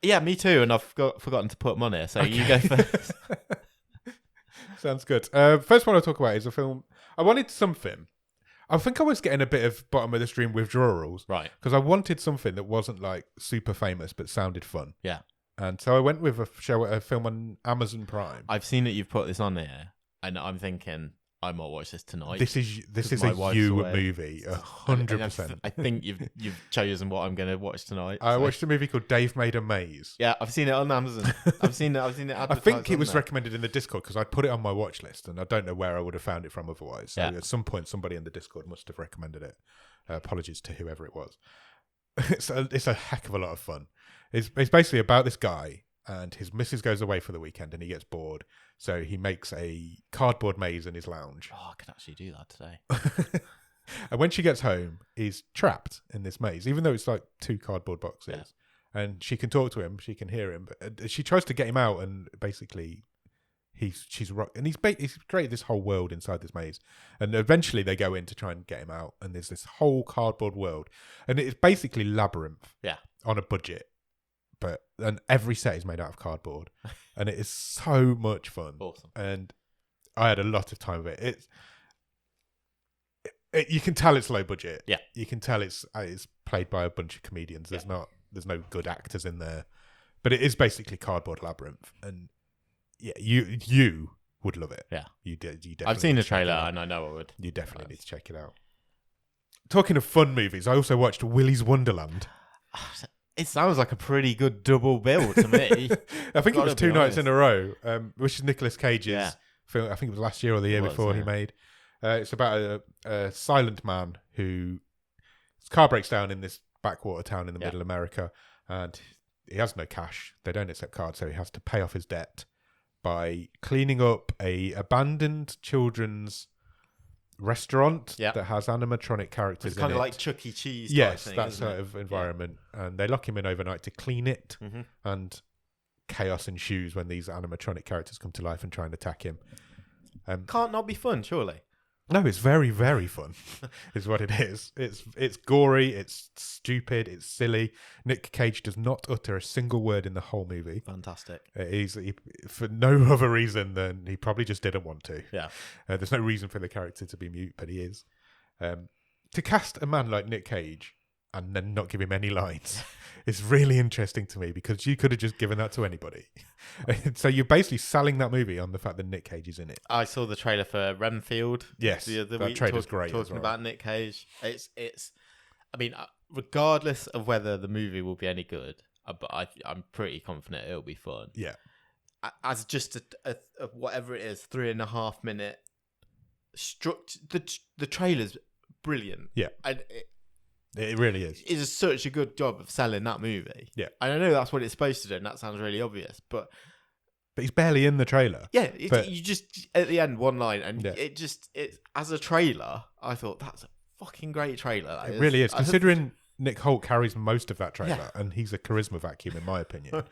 Yeah, me too, and I've forgotten to put them on here, so you go first. Sounds good. First one I'll talk about is a film. I wanted something. I think I was getting a bit of bottom of the stream withdrawals. Right. Because I wanted something that wasn't like super famous but sounded fun. Yeah. And so I went with a film on Amazon Prime. I've seen that you've put this on here, and I'm thinking I might watch this tonight. This is a you movie, 100%. I think you've chosen what I'm going to watch tonight. I watched a movie called Dave Made a Maze. Yeah, I've seen it on Amazon. I've seen it. I think it was recommended in the Discord because I put it on my watch list, and I don't know where I would have found it from otherwise. So at some point, somebody in the Discord must have recommended it. Apologies to whoever it was. It's a heck of a lot of fun. It's basically about this guy, and his missus goes away for the weekend, and he gets bored. So he makes a cardboard maze in his lounge. Oh, I could actually do that today. And when she gets home, he's trapped in this maze, even though it's like 2 cardboard boxes. Yeah. And she can talk to him, she can hear him, but she tries to get him out, and basically he's created this whole world inside this maze. And eventually they go in to try and get him out, and there's this whole cardboard world, and it's basically Labyrinth. Yeah. On a budget. And every set is made out of cardboard, and it is so much fun. Awesome. And I had a lot of time with it. You can tell it's low budget. Yeah. You can tell it's played by a bunch of comedians. There's no good actors in there, but it is basically cardboard Labyrinth. And yeah, you would love it. Yeah. You definitely. I've seen the trailer and I know I would. You definitely need to check it out. Talking of fun movies, I also watched Willy's Wonderland. It sounds like a pretty good double bill to me. I think it was 2 nights in a row, which is Nicolas Cage's film. I think it was last year or the year before he made. It's about a silent man whose car breaks down in this backwater town in the middle of America, and he has no cash. They don't accept cards, so he has to pay off his debt by cleaning up a abandoned children's restaurant that has animatronic characters in it. Kind of like Chuck E. Cheese. Yes, thing, that sort of environment. Yeah. And they lock him in overnight to clean it, and chaos ensues when these animatronic characters come to life and try and attack him. Can't not be fun, surely. No, it's very, very fun, is what it is. It's gory, it's stupid, it's silly. Nick Cage does not utter a single word in the whole movie. Fantastic. For no other reason than he probably just didn't want to. Yeah. There's no reason for the character to be mute, but he is. To cast a man like Nick Cage and then not give him any lines is really interesting to me, because you could have just given that to anybody. So you're basically selling that movie on the fact that Nick Cage is in it. I saw the trailer for Renfield. Yes, the other that week, trailer's great. Talking about Nick Cage, it's. I mean, regardless of whether the movie will be any good, but I'm pretty confident it'll be fun. Yeah. As just a whatever it is, 3.5 minute structure. The trailer's brilliant. Yeah. And it really is. It is such a good job of selling that movie. Yeah. And I know that's what it's supposed to do, and that sounds really obvious, but he's barely in the trailer. Yeah, you just at the end one line, and it as a trailer, I thought that's a fucking great trailer. It really is, considering Nick Hoult carries most of that trailer, and he's a charisma vacuum in my opinion.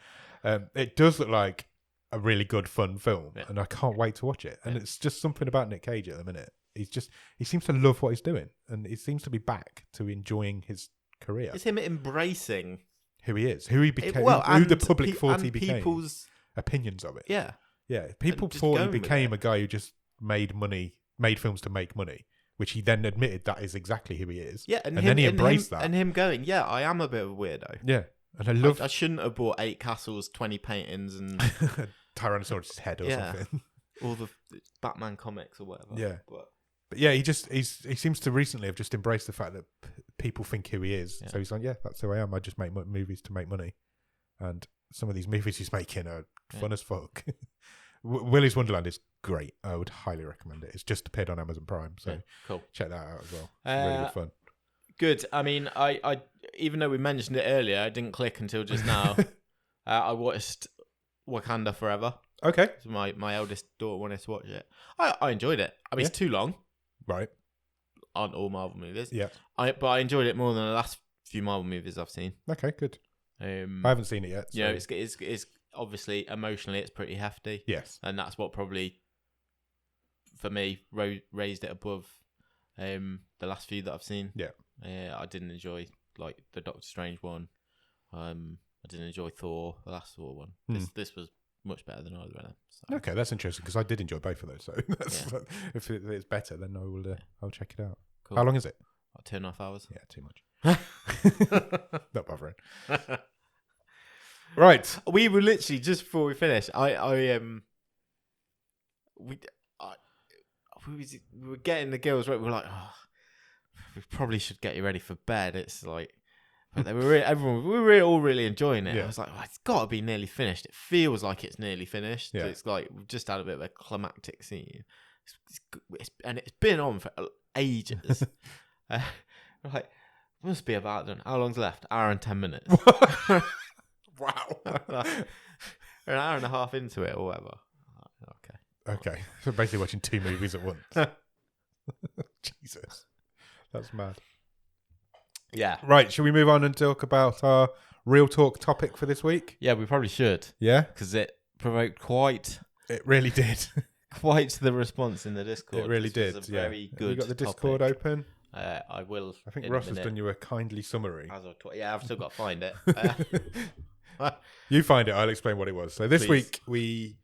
It does look like a really good fun film, and I can't wait to watch it. And it's just something about Nick Cage at the minute. he seems to love what he's doing, and he seems to be back to enjoying his career. It's him embracing who he is, who he became, well, who the and public thought he became. People's Opinions of it. yeah. People just thought he going with became it. a guy who just made films to make money, which he then admitted that is exactly who he is. Yeah, and then he embraced that. And him going, yeah, I am a bit of a weirdo. Yeah, and I love I shouldn't have bought 8 castles, 20 paintings, and Tyrannosaurus' head or something. all the Batman comics or whatever. Yeah. But yeah, he seems to recently have just embraced the fact that people think who he is. Yeah. So he's like, yeah, that's who I am. I just make movies to make money, and some of these movies he's making are fun as fuck. Willy's Wonderland is great. I would highly recommend it. It's just appeared on Amazon Prime, so cool. Check that out as well. It's really good fun. Good. I mean, I even though we mentioned it earlier, it didn't click until just now. I watched Wakanda Forever. Okay. So my eldest daughter wanted to watch it. I enjoyed it. I mean, it's too long. Right. Aren't all Marvel movies. Yeah. But I enjoyed it more than the last few Marvel movies I've seen. Okay, good. I haven't seen it yet. So. You know, it's obviously emotionally it's pretty hefty. Yes. And that's what probably for me raised it above the last few that I've seen. Yeah. I didn't enjoy like the Doctor Strange one. I didn't enjoy Thor, the last Thor one. This was much better than either of them. So. Okay, that's interesting because I did enjoy both of those. So if it's better, then I will. I'll check it out. Cool. How long is it? Like 2.5 hours. Yeah, too much. Not bothering. Right. We were literally just before we finished. We were getting the girls right. We were like, oh, we probably should get you ready for bed. It's like, but we were all really enjoying it. Yeah. I was like, oh, it's got to be nearly finished. It feels like it's nearly finished. Yeah. It's like we've just had a bit of a climactic scene, and it's been on for ages. Like, must be about done. How long's left? Hour and 10 minutes. Wow. An hour and a half into it or whatever. Okay. So basically watching 2 movies at once. Jesus. That's mad. Yeah. Right. Shall we move on and talk about our real talk topic for this week? Yeah, we probably should. Yeah? Because it provoked quite really did. the response in the Discord. It really did. Was a very good. Have you got the Discord topic. Open? I will. I think Ross has done you a kindly summary. Yeah, I've still got to find it. You find it. I'll explain what it was. So this week we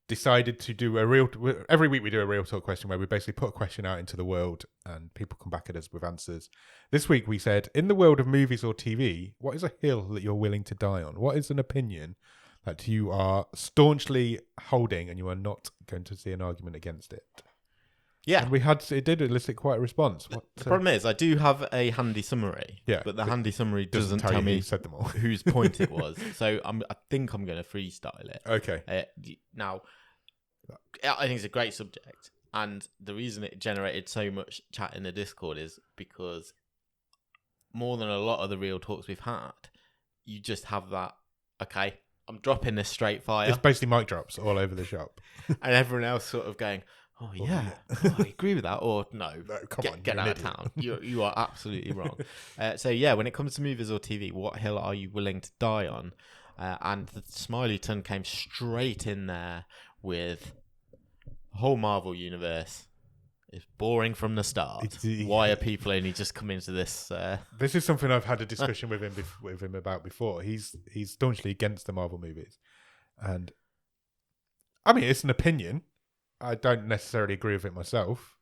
decided to do every week we do a real talk question where we basically put a question out into the world and people come back at us with answers. This week we said, in the world of movies or TV, what is a hill that you're willing to die on? What is an opinion that you are staunchly holding and you are not going to see an argument against it? Yeah. And it did elicit quite a response. The problem is I do have a handy summary. Yeah. But the handy summary doesn't tell me who said them all. whose point it was. So I think I'm going to freestyle it. Okay. Now, I think it's a great subject. And the reason it generated so much chat in the Discord is because more than a lot of the real talks we've had, you just have that, okay, I'm dropping this straight fire. It's basically mic drops all over the shop. And everyone else sort of going, oh, yeah, oh, I agree with that. Or no, get out of town. You are absolutely wrong. So, yeah, when it comes to movies or TV, what hill are you willing to die on? And the Smiley Ton came straight in there with the whole Marvel universe is boring from the start. Why are people only just coming to this? This is something I've had a discussion with him about before. He's staunchly against the Marvel movies. And, I mean, it's an opinion. I don't necessarily agree with it myself.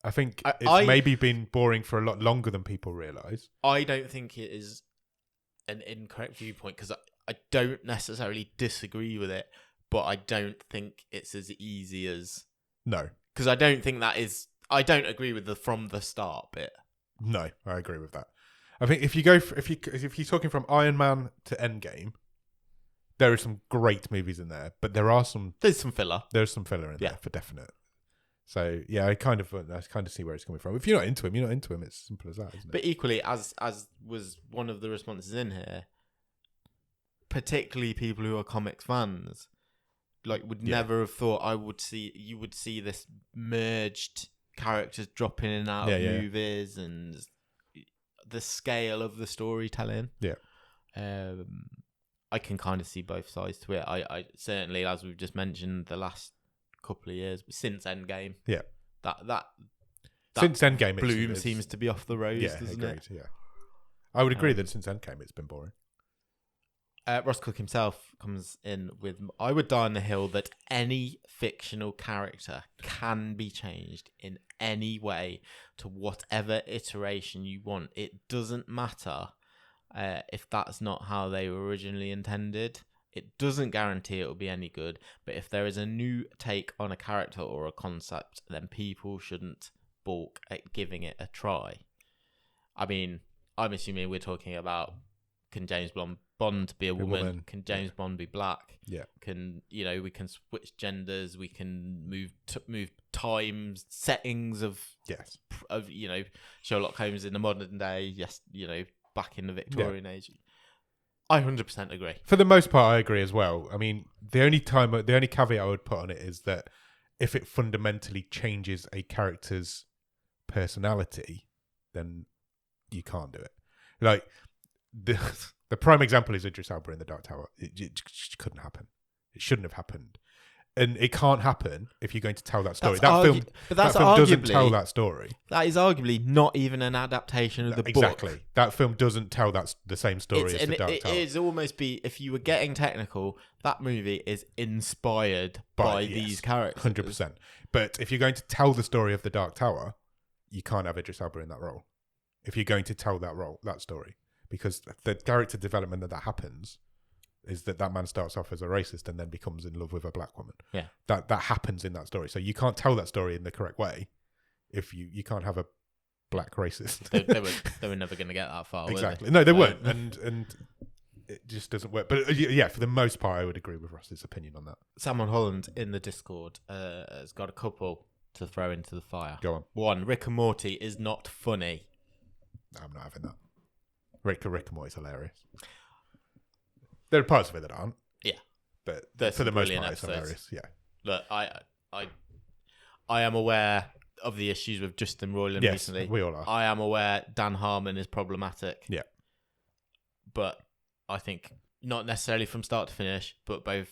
I think it's maybe been boring for a lot longer than people realise. I don't think it is an incorrect viewpoint because I don't necessarily disagree with it, but I don't think it's as easy as... No. Because I don't think that is... I don't agree with the from the start bit. No, I agree with that. I think if you're talking from Iron Man to Endgame, there are some great movies in there, but there's some filler. There's some filler in there for definite. So yeah, I kind of see where it's coming from. If you're not into him, you're not into him. It's as simple as that, isn't it? But equally, as was one of the responses in here, particularly people who are comics fans, like would never have thought you would see this merged characters dropping in and out of movies and the scale of the storytelling. Yeah. I can kind of see both sides to it. I certainly, as we've just mentioned, the last couple of years since Endgame, that since Endgame, bloom seems to be off the rose, doesn't agreed, it? Yeah, I would agree that since Endgame, it's been boring. Ross Cook himself comes in with, I would die on the hill that any fictional character can be changed in any way to whatever iteration you want. It doesn't matter if that's not how they were originally intended. It doesn't guarantee it will be any good, but if there is a new take on a character or a concept, then people shouldn't balk at giving it a try. I mean, I'm assuming we're talking about, can James Bond be a woman? Can James Bond be black? Yeah. Can we can switch genders? We can move times, settings of Sherlock Holmes in the modern day. Yes, back in the Victorian age. I 100% agree. For the most part, I agree as well. I mean, the only caveat I would put on it is that if it fundamentally changes a character's personality, then you can't do it. Like the prime example is Idris Elba in The Dark Tower. It couldn't happen. It shouldn't have happened. And it can't happen if you're going to tell that story. That film doesn't tell that story. That is arguably not even an adaptation of the book. Exactly. That film doesn't tell the same story as The Dark Tower. It is almost if you were getting technical, that movie is inspired by these characters. 100%. But if you're going to tell the story of The Dark Tower, you can't have Idris Elba in that role. If you're going to tell that story. Because the character development that happens is that man starts off as a racist and then becomes in love with a black woman. Yeah. That happens in that story. So you can't tell that story in the correct way if you can't have a black racist. they were never going to get that far. Exactly. No, they weren't. And it just doesn't work. But yeah, for the most part, I would agree with Ross's opinion on that. Salmon Holland in the Discord has got a couple to throw into the fire. Go on. 1, Rick and Morty is not funny. No, I'm not having that. Rick and Morty's hilarious. There are parts of it that aren't. Yeah. But for the most part, it's hilarious. Yeah. Look, I am aware of the issues with Justin Roiland recently. We all are. I am aware Dan Harmon is problematic. Yeah. But I think not necessarily from start to finish, but both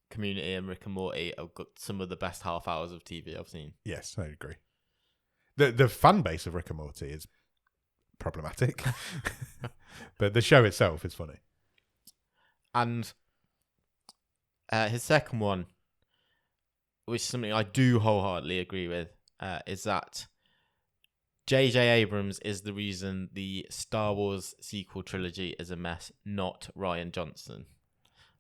Community and Rick and Morty have got some of the best half hours of TV I've seen. Yes, I agree. The fan base of Rick and Morty is problematic. But the show itself is funny. And his second one, which is something I do wholeheartedly agree with, is that J.J. Abrams is the reason the Star Wars sequel trilogy is a mess, not Rian Johnson.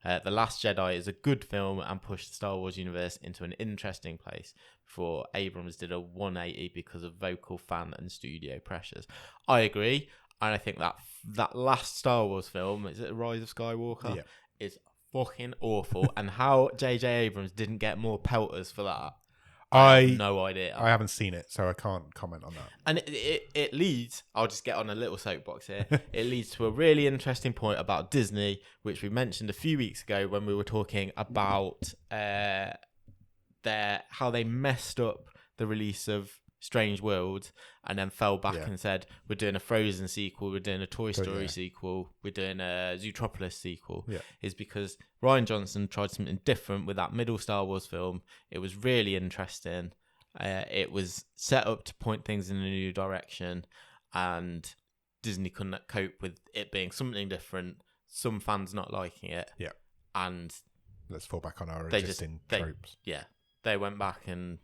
The Last Jedi is a good film and pushed the Star Wars universe into an interesting place before Abrams did a 180 because of vocal fan and studio pressures. I agree, and I think that last Star Wars film, is it Rise of Skywalker? Yeah. Is fucking awful, and how J.J. Abrams didn't get more pelters for that, I have no idea. I haven't seen it, so I can't comment on that. And it leads, I'll just get on a little soapbox here, it leads to a really interesting point about Disney, which we mentioned a few weeks ago when we were talking about how they messed up the release of Strange Worlds and then fell back and said, we're doing a Frozen sequel, we're doing a Toy Story sequel, we're doing a Zootropolis sequel, is because Rian Johnson tried something different with that middle Star Wars film. It was really interesting. It was set up to point things in a new direction, and Disney couldn't cope with it being something different, some fans not liking it. Yeah. And let's fall back on our existing tropes. They went back and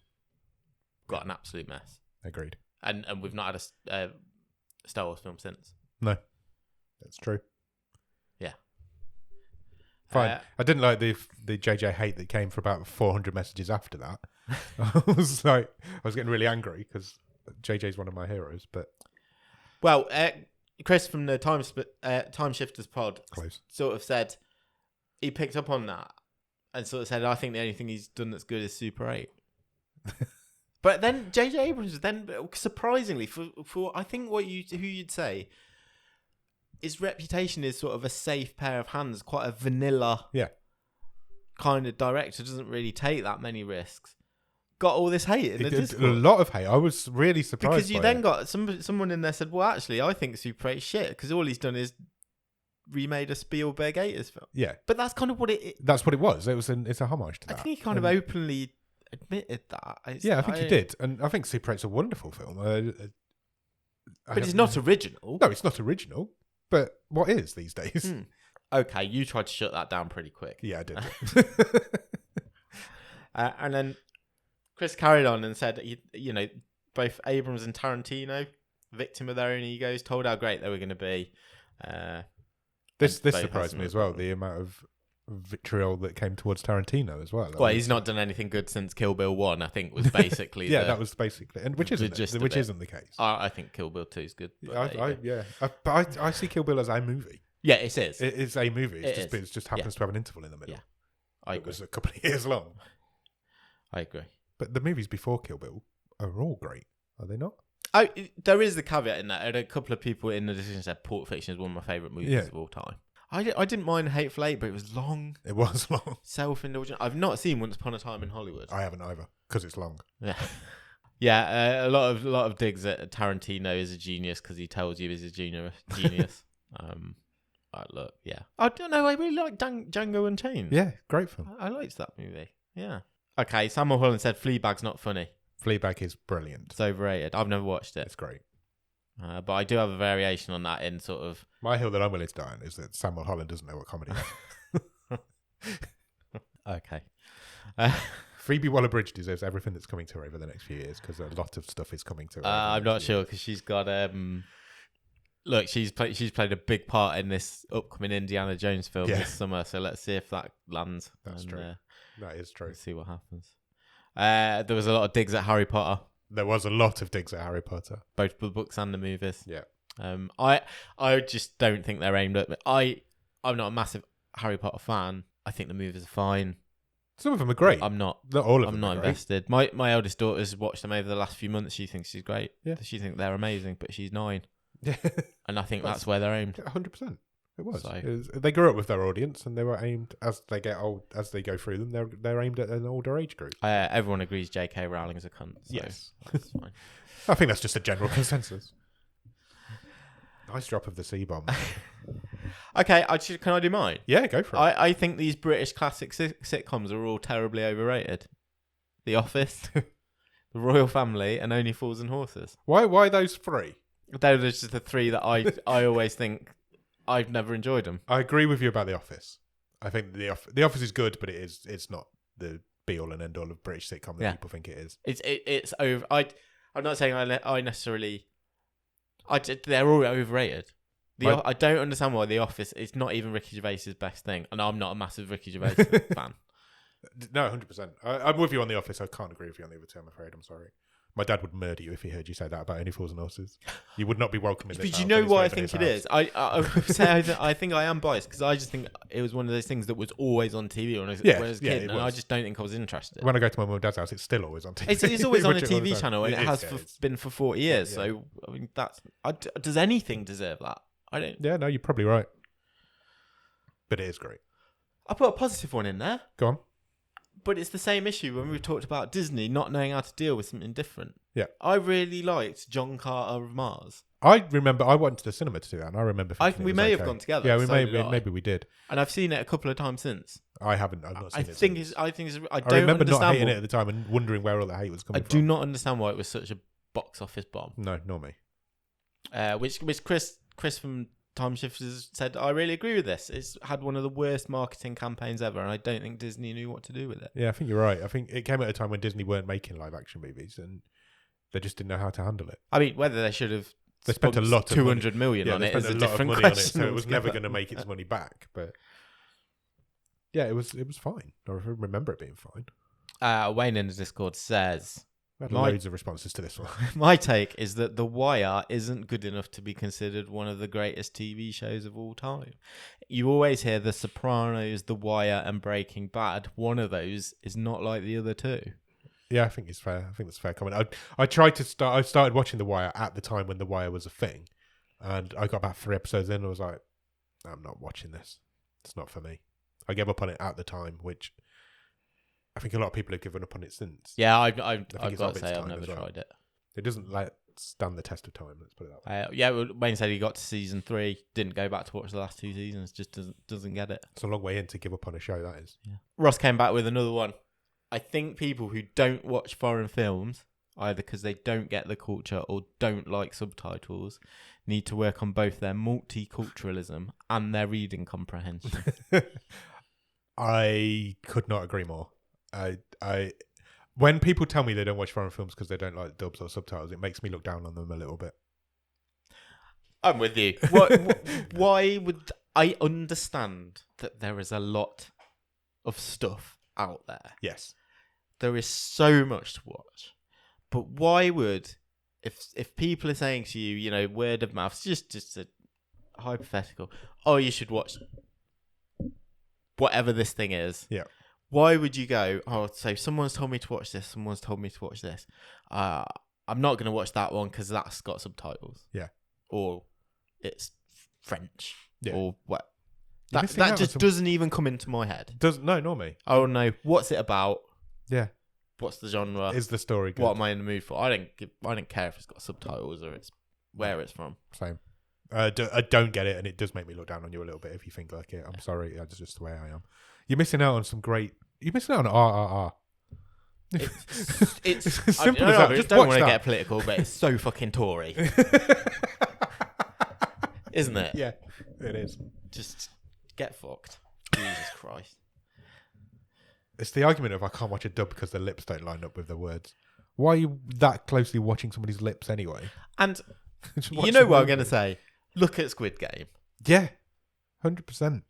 got an absolute mess. Agreed. And we've not had a Star Wars film since. No, that's true. Yeah. Fine. I didn't like the JJ hate that came for about 400 messages after that. I was getting really angry because JJ's one of my heroes. But well, Chris from the Time Shifters pod sort of said he picked up on that and sort of said, I think the only thing he's done that's good is Super 8. But then J.J. Abrams, then surprisingly, for I think who you'd say, his reputation is sort of a safe pair of hands, quite a vanilla kind of director, doesn't really take that many risks. Got all this hate in the Discord. A lot of hate. I was really surprised because you then got someone in there said, well, actually, I think Super 8 shit because all he's done is remade a Spielberg 80s film. Yeah, but that's kind of what it. That's what it was. It's a homage to that. I think he kind of openly admitted that. I think he did, and I think Super 8's a wonderful film. But it's not original. No, it's not original. But what is these days? Okay, you tried to shut that down pretty quick. Yeah, I did. And then Chris carried on and said, both Abrams and Tarantino, victim of their own egos, told how great they were going to be. This surprised me as well, the amount of vitriol that came towards Tarantino as well. He's not done anything good since Kill Bill 1, I think, was basically that was basically, and which isn't the case. I think Kill Bill 2 is good. But I see Kill Bill as a movie. Yeah, it is. It is a movie. It just happens to have an interval in the middle. Yeah, I agree. It was a couple of years long. I agree. But the movies before Kill Bill are all great, are they not? There is the caveat in that. And a couple of people in the decision said Pulp Fiction is one of my favourite movies of all time. I didn't mind Hateful Eight, but it was long. It was long. Self-indulgent. I've not seen Once Upon a Time in Hollywood. I haven't either, because it's long. Yeah. Yeah, a lot of digs at Tarantino is a genius because he tells you he's a genius. Look, yeah. I don't know, I really like Django Unchained. Yeah, great film. I liked that movie. Yeah. Okay, Samuel Holland said Fleabag's not funny. Fleabag is brilliant. It's overrated. I've never watched it. It's great. But I do have a variation on that in sort of... My hill that I'm willing to die on is that Samuel Holland doesn't know what comedy is. Okay. Phoebe Waller-Bridge deserves everything that's coming to her over the next few years because a lot of stuff is coming to her. I'm not sure because she's got... Look, she's played a big part in this upcoming Indiana Jones film this summer, so let's see if that lands. That's true. That is true. Let's see what happens. There was a lot of digs at Harry Potter. There was a lot of digs at Harry Potter. Both the books and the movies. Yeah. I just don't think they're aimed at me. I'm not a massive Harry Potter fan. I think the movies are fine. Some of them are great. I'm not. Not all of them. I'm not invested. My eldest daughter's watched them over the last few months. She thinks she's great. Yeah. She thinks they're amazing, but she's 9. Yeah. And I think that's where they're aimed. 100%. It was. So, they grew up with their audience, and they were aimed as they get old. As they go through them, they're aimed at an older age group. Everyone agrees J.K. Rowling is a cunt. So yes, that's fine. I think that's just a general consensus. Nice drop of the C-bomb. Okay, can I do mine? Yeah, go for it. I think these British classic sitcoms are all terribly overrated. The Office, The Royal Family, and Only Fools and Horses. Why those three? Those are just the three that I always think I've never enjoyed them. I agree with you about The Office. I think The Office is good, but it's not the be all and end all of British sitcom that people think it is. It's over. I'm not saying I necessarily. They're all overrated. I don't understand why The Office. It's not even Ricky Gervais's best thing, and I'm not a massive Ricky Gervais fan. No, 100%. I'm with you on The Office. I can't agree with you on the other two. I'm afraid. I'm sorry. My dad would murder you if he heard you say that about Only Fools and Horses. You would not be welcome in this house. But you know what I think it is? I would say I think I am biased because I just think it was one of those things that was always on TV when I was a kid, and I just don't think I was interested. When I go to my mum and dad's house, it's still always on TV. It's always on a TV channel, and it has been for 40 years. Yeah. So I mean, does anything deserve that? I don't. Yeah, no, you're probably right. But it is great. I put a positive one in there. Go on. But it's the same issue when we talked about Disney not knowing how to deal with something different. Yeah. I really liked John Carter of Mars. I remember I went to the cinema to do that, and I remember thinking we may have gone together. Yeah, maybe we did. And I've seen it a couple of times since. I haven't. I've not seen it. I remember not hating it at the time and wondering where all the hate was coming from. I do not understand why it was such a box office bomb. No, nor me. Which Chris from Time Shifters said, I really agree with this. It's had one of the worst marketing campaigns ever, and I don't think Disney knew what to do with it. Yeah, I think you're right. I think it came at a time when Disney weren't making live action movies, and they just didn't know how to handle it. I mean, whether they should have spent a lot of 200 million on it is a different question. So it was never going to make its money back. But yeah, it was fine. I remember it being fine. Wayne in the Discord says, I had loads of responses to this one. My take is that The Wire isn't good enough to be considered one of the greatest TV shows of all time. You always hear The Sopranos, The Wire, and Breaking Bad. One of those is not like the other two. Yeah, I think it's fair. I think that's a fair comment. I started watching The Wire at the time when The Wire was a thing, and I got about 3 episodes in and I was like, I'm not watching this. It's not for me. I gave up on it at the time, which I think a lot of people have given up on it since. Yeah, I've got to say I've never tried it. It doesn't stand the test of time. Let's put it that way. Yeah, Wayne said he got to season 3, didn't go back to watch the last 2 seasons, just doesn't get it. It's a long way in to give up on a show, that is. Yeah. Ross came back with another one. I think people who don't watch foreign films, either because they don't get the culture or don't like subtitles, need to work on both their multiculturalism and their reading comprehension. I could not agree more. When people tell me they don't watch foreign films because they don't like dubs or subtitles, it makes me look down on them a little bit. I'm with you. Why would I understand that there is a lot of stuff out there? Yes. There is so much to watch. But why would, if people are saying to you, you know, word of mouth, just a hypothetical, oh, you should watch whatever this thing is. Yeah. Why would you go, oh, so someone's told me to watch this, someone's told me to watch this. I'm not going to watch that one because that's got subtitles. Yeah. Or it's French. Yeah. Or what. You're That just doesn't even come into my head. No, nor me. Oh, no. What's it about? Yeah. What's the genre? Is the story good? What am I in the mood for? I don't care if it's got subtitles or it's where it's from. Same. I don't get it, and it does make me look down on you a little bit if you think like it. I'm sorry, that's just the way I am. You're missing out on some great. You're missing out on RRR. It's as simple as that. I Just don't watch want to that. get political, but it's so fucking Tory, isn't it? Yeah, it is. Just get fucked. Jesus Christ. It's the argument of I can't watch a dub because their lips don't line up with the words. Why are you that closely watching somebody's lips anyway? And Just watch you know the what I'm movie. going to say? Look at Squid Game. Yeah, 100%.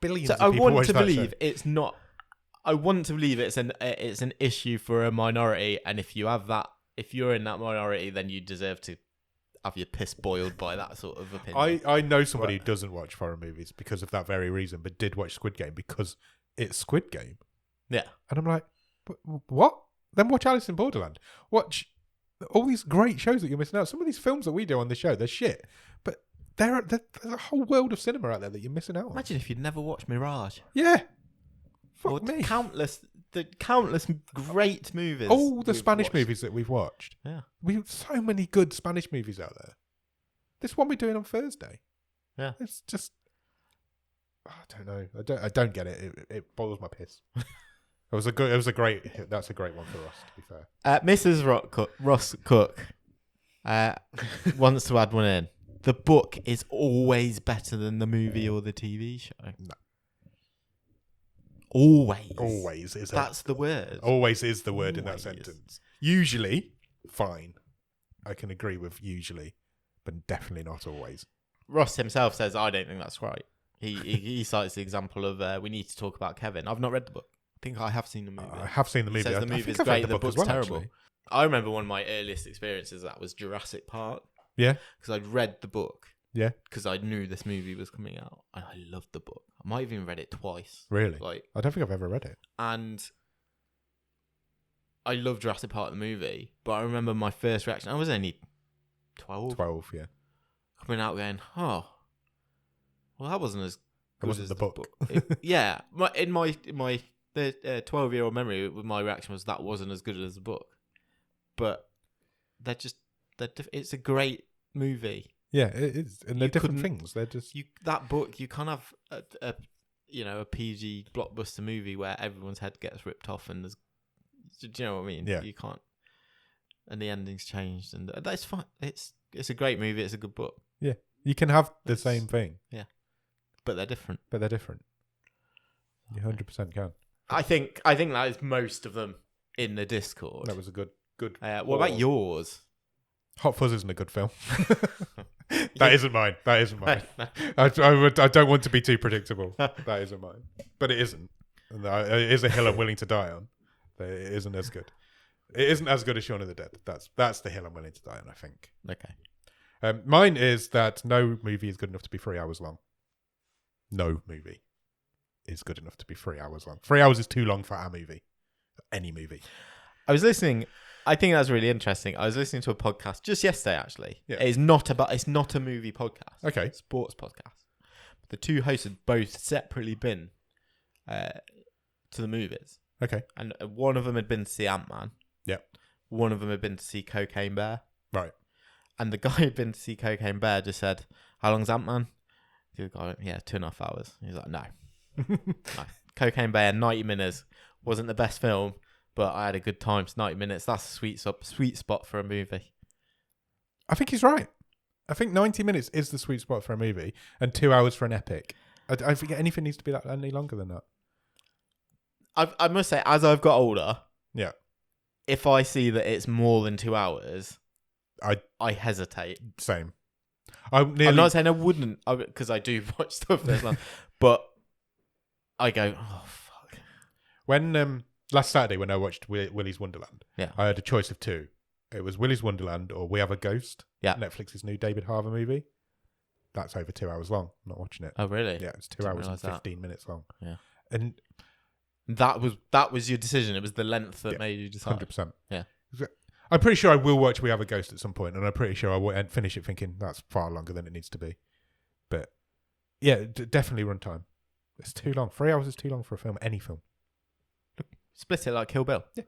Billions So of I people want watch to that believe show. it's not. I want to believe it's an issue for a minority, and if you have that, if you're in that minority, then you deserve to have your piss boiled by that sort of opinion. I know somebody who doesn't watch foreign movies because of that very reason, but did watch Squid Game because it's Squid Game. Yeah. And I'm like, what? Then watch Alice in Borderland. Watch all these great shows that you're missing out. Some of these films that we do on the show, they're shit. But there's a whole world of cinema out there that you're missing out on. Imagine if you'd never watched Mirage. Yeah. Or Fuck me. the countless great movies. All the we've Spanish watched. movies that we've watched. Yeah. We have so many good Spanish movies out there. This one we're doing on Thursday. Yeah. It's just, I don't know. I don't get it. It boils my piss. That's a great one for us, to be fair. Mrs. Ross Cook wants to add one in. The book is always better than the movie or the TV show. No. Always. That's the word. Always is the word in that Always. sentence. Usually, fine. I can agree with usually, but definitely not always. Ross himself says, I don't think that's right. He cites the example of we need to talk about Kevin. I've not read the book. I think I have seen the movie. I have seen the movie. He says the I movie think is I've read great, the book book's as well, terrible. actually. I remember one of my earliest experiences that was Jurassic Park. Yeah. Because I'd read the book. Yeah. Because I knew this movie was coming out. And I loved the book. I might have even read it twice. Really? Like, I don't think I've ever read it. and I loved Jurassic Park the movie. But I remember my first reaction. I was only 12. 12, yeah. Coming out going, oh, well, that wasn't as good wasn't as the book. Yeah. In my 12-year-old memory, my reaction was that wasn't as good as the book. But it's a great movie. Yeah, it is. And they're different things. They're just... That book, you can't have a PG blockbuster movie where everyone's head gets ripped off and there's... Do you know what I mean? Yeah. You can't... And the ending's changed. And that's fine. It's a great movie. It's a good book. Yeah. You can have the same thing. Yeah. But they're different. You 100% can. I think that is most of them in the Discord. That was a good... What about yours? Hot Fuzz isn't a good film. That isn't mine. I don't want to be too predictable. That isn't mine. But it isn't. And it is a hill I'm willing to die on. But it isn't as good. It isn't as good as Shaun of the Dead. That's the hill I'm willing to die on, I think. Okay. Mine is that no movie is good enough to be 3 hours long. No movie is good enough to be 3 hours long. 3 hours is too long for a movie. Any movie. I was listening. I think that's really interesting. I was listening to a podcast just yesterday, actually. Yeah. It's not a movie podcast. Okay. It's a sports podcast. But the two hosts had both separately been to the movies. Okay. And one of them had been to see Ant-Man. Yeah. One of them had been to see Cocaine Bear. Right. And the guy who'd been to see Cocaine Bear just said, how long's Ant-Man? The other guy went, yeah, 2.5 hours. He's like, no. No. Cocaine Bear, 90 minutes. Wasn't the best film, but I had a good time. It's 90 minutes. That's a sweet spot for a movie. I think he's right. I think 90 minutes is the sweet spot for a movie, and 2 hours for an epic. I don't think anything needs to be that any longer than that. I must say, as I've got older, yeah, if I see that it's more than 2 hours, I hesitate. Same. I'm not saying I wouldn't, because I do watch stuff that's long, but I go, oh fuck. When last Saturday when I watched Willy's Wonderland, yeah, I had a choice of two. It was Willy's Wonderland or We Have a Ghost. Yeah, Netflix's new David Harbour movie. That's over 2 hours long. I'm not watching it. Oh really? Yeah, it's 2 hours and 15 minutes long. Yeah, and that was your decision. It was the length that made you decide. 100%. Yeah, I'm pretty sure I will watch We Have a Ghost at some point, and I'm pretty sure I will finish it thinking that's far longer than it needs to be. But yeah, definitely runtime. It's too long. 3 hours is too long for a film. Any film. Split it like Kill Bill. Yeah.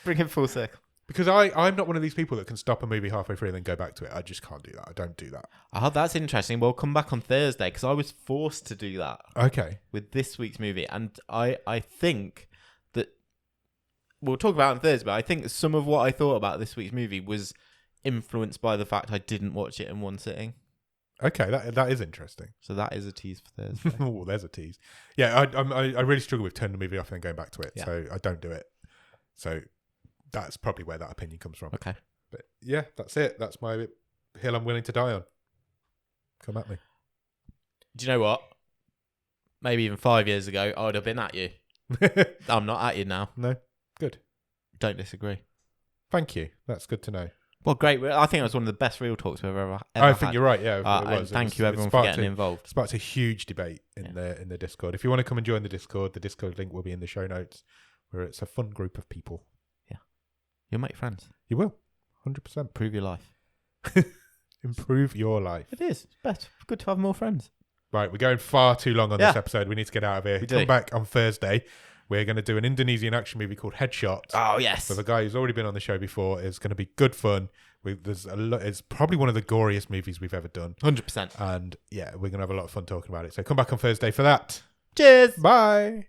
Bring it full circle. Because I'm not one of these people that can stop a movie halfway through and then go back to it. I just can't do that. I don't do that. Oh, that's interesting. We'll come back on Thursday because I was forced to do that. Okay. With this week's movie. And I think that we'll talk about it on Thursday, but I think some of what I thought about this week's movie was influenced by the fact I didn't watch it in one sitting. Okay, that is interesting. So that is a tease for Thursday. Oh, there's a tease. Yeah, I really struggle with turning the movie off and then going back to it. Yeah. So I don't do it. So that's probably where that opinion comes from. Okay. But yeah, that's it. That's my hill I'm willing to die on. Come at me. Do you know what? Maybe even 5 years ago, I would have been at you. I'm not at you now. No? Good. Don't disagree. Thank you. That's good to know. Well, great. I think it was one of the best real talks we've ever had. I think you're right. Yeah, it was. Thank you, everyone, for getting involved. Sparked a huge debate in the Discord. If you want to come and join the Discord link will be in the show notes, where it's a fun group of people. Yeah, you'll make friends. You will, 100%. Improve your life. Improve your life. It is. It's best. Good to have more friends. Right, we're going far too long on this episode. We need to get out of here. Come back on Thursday. We're going to do an Indonesian action movie called Headshot. Oh, yes. With a guy who's already been on the show before. It's going to be good fun. It's probably one of the goriest movies we've ever done. 100%. And yeah, we're going to have a lot of fun talking about it. So come back on Thursday for that. Cheers. Bye.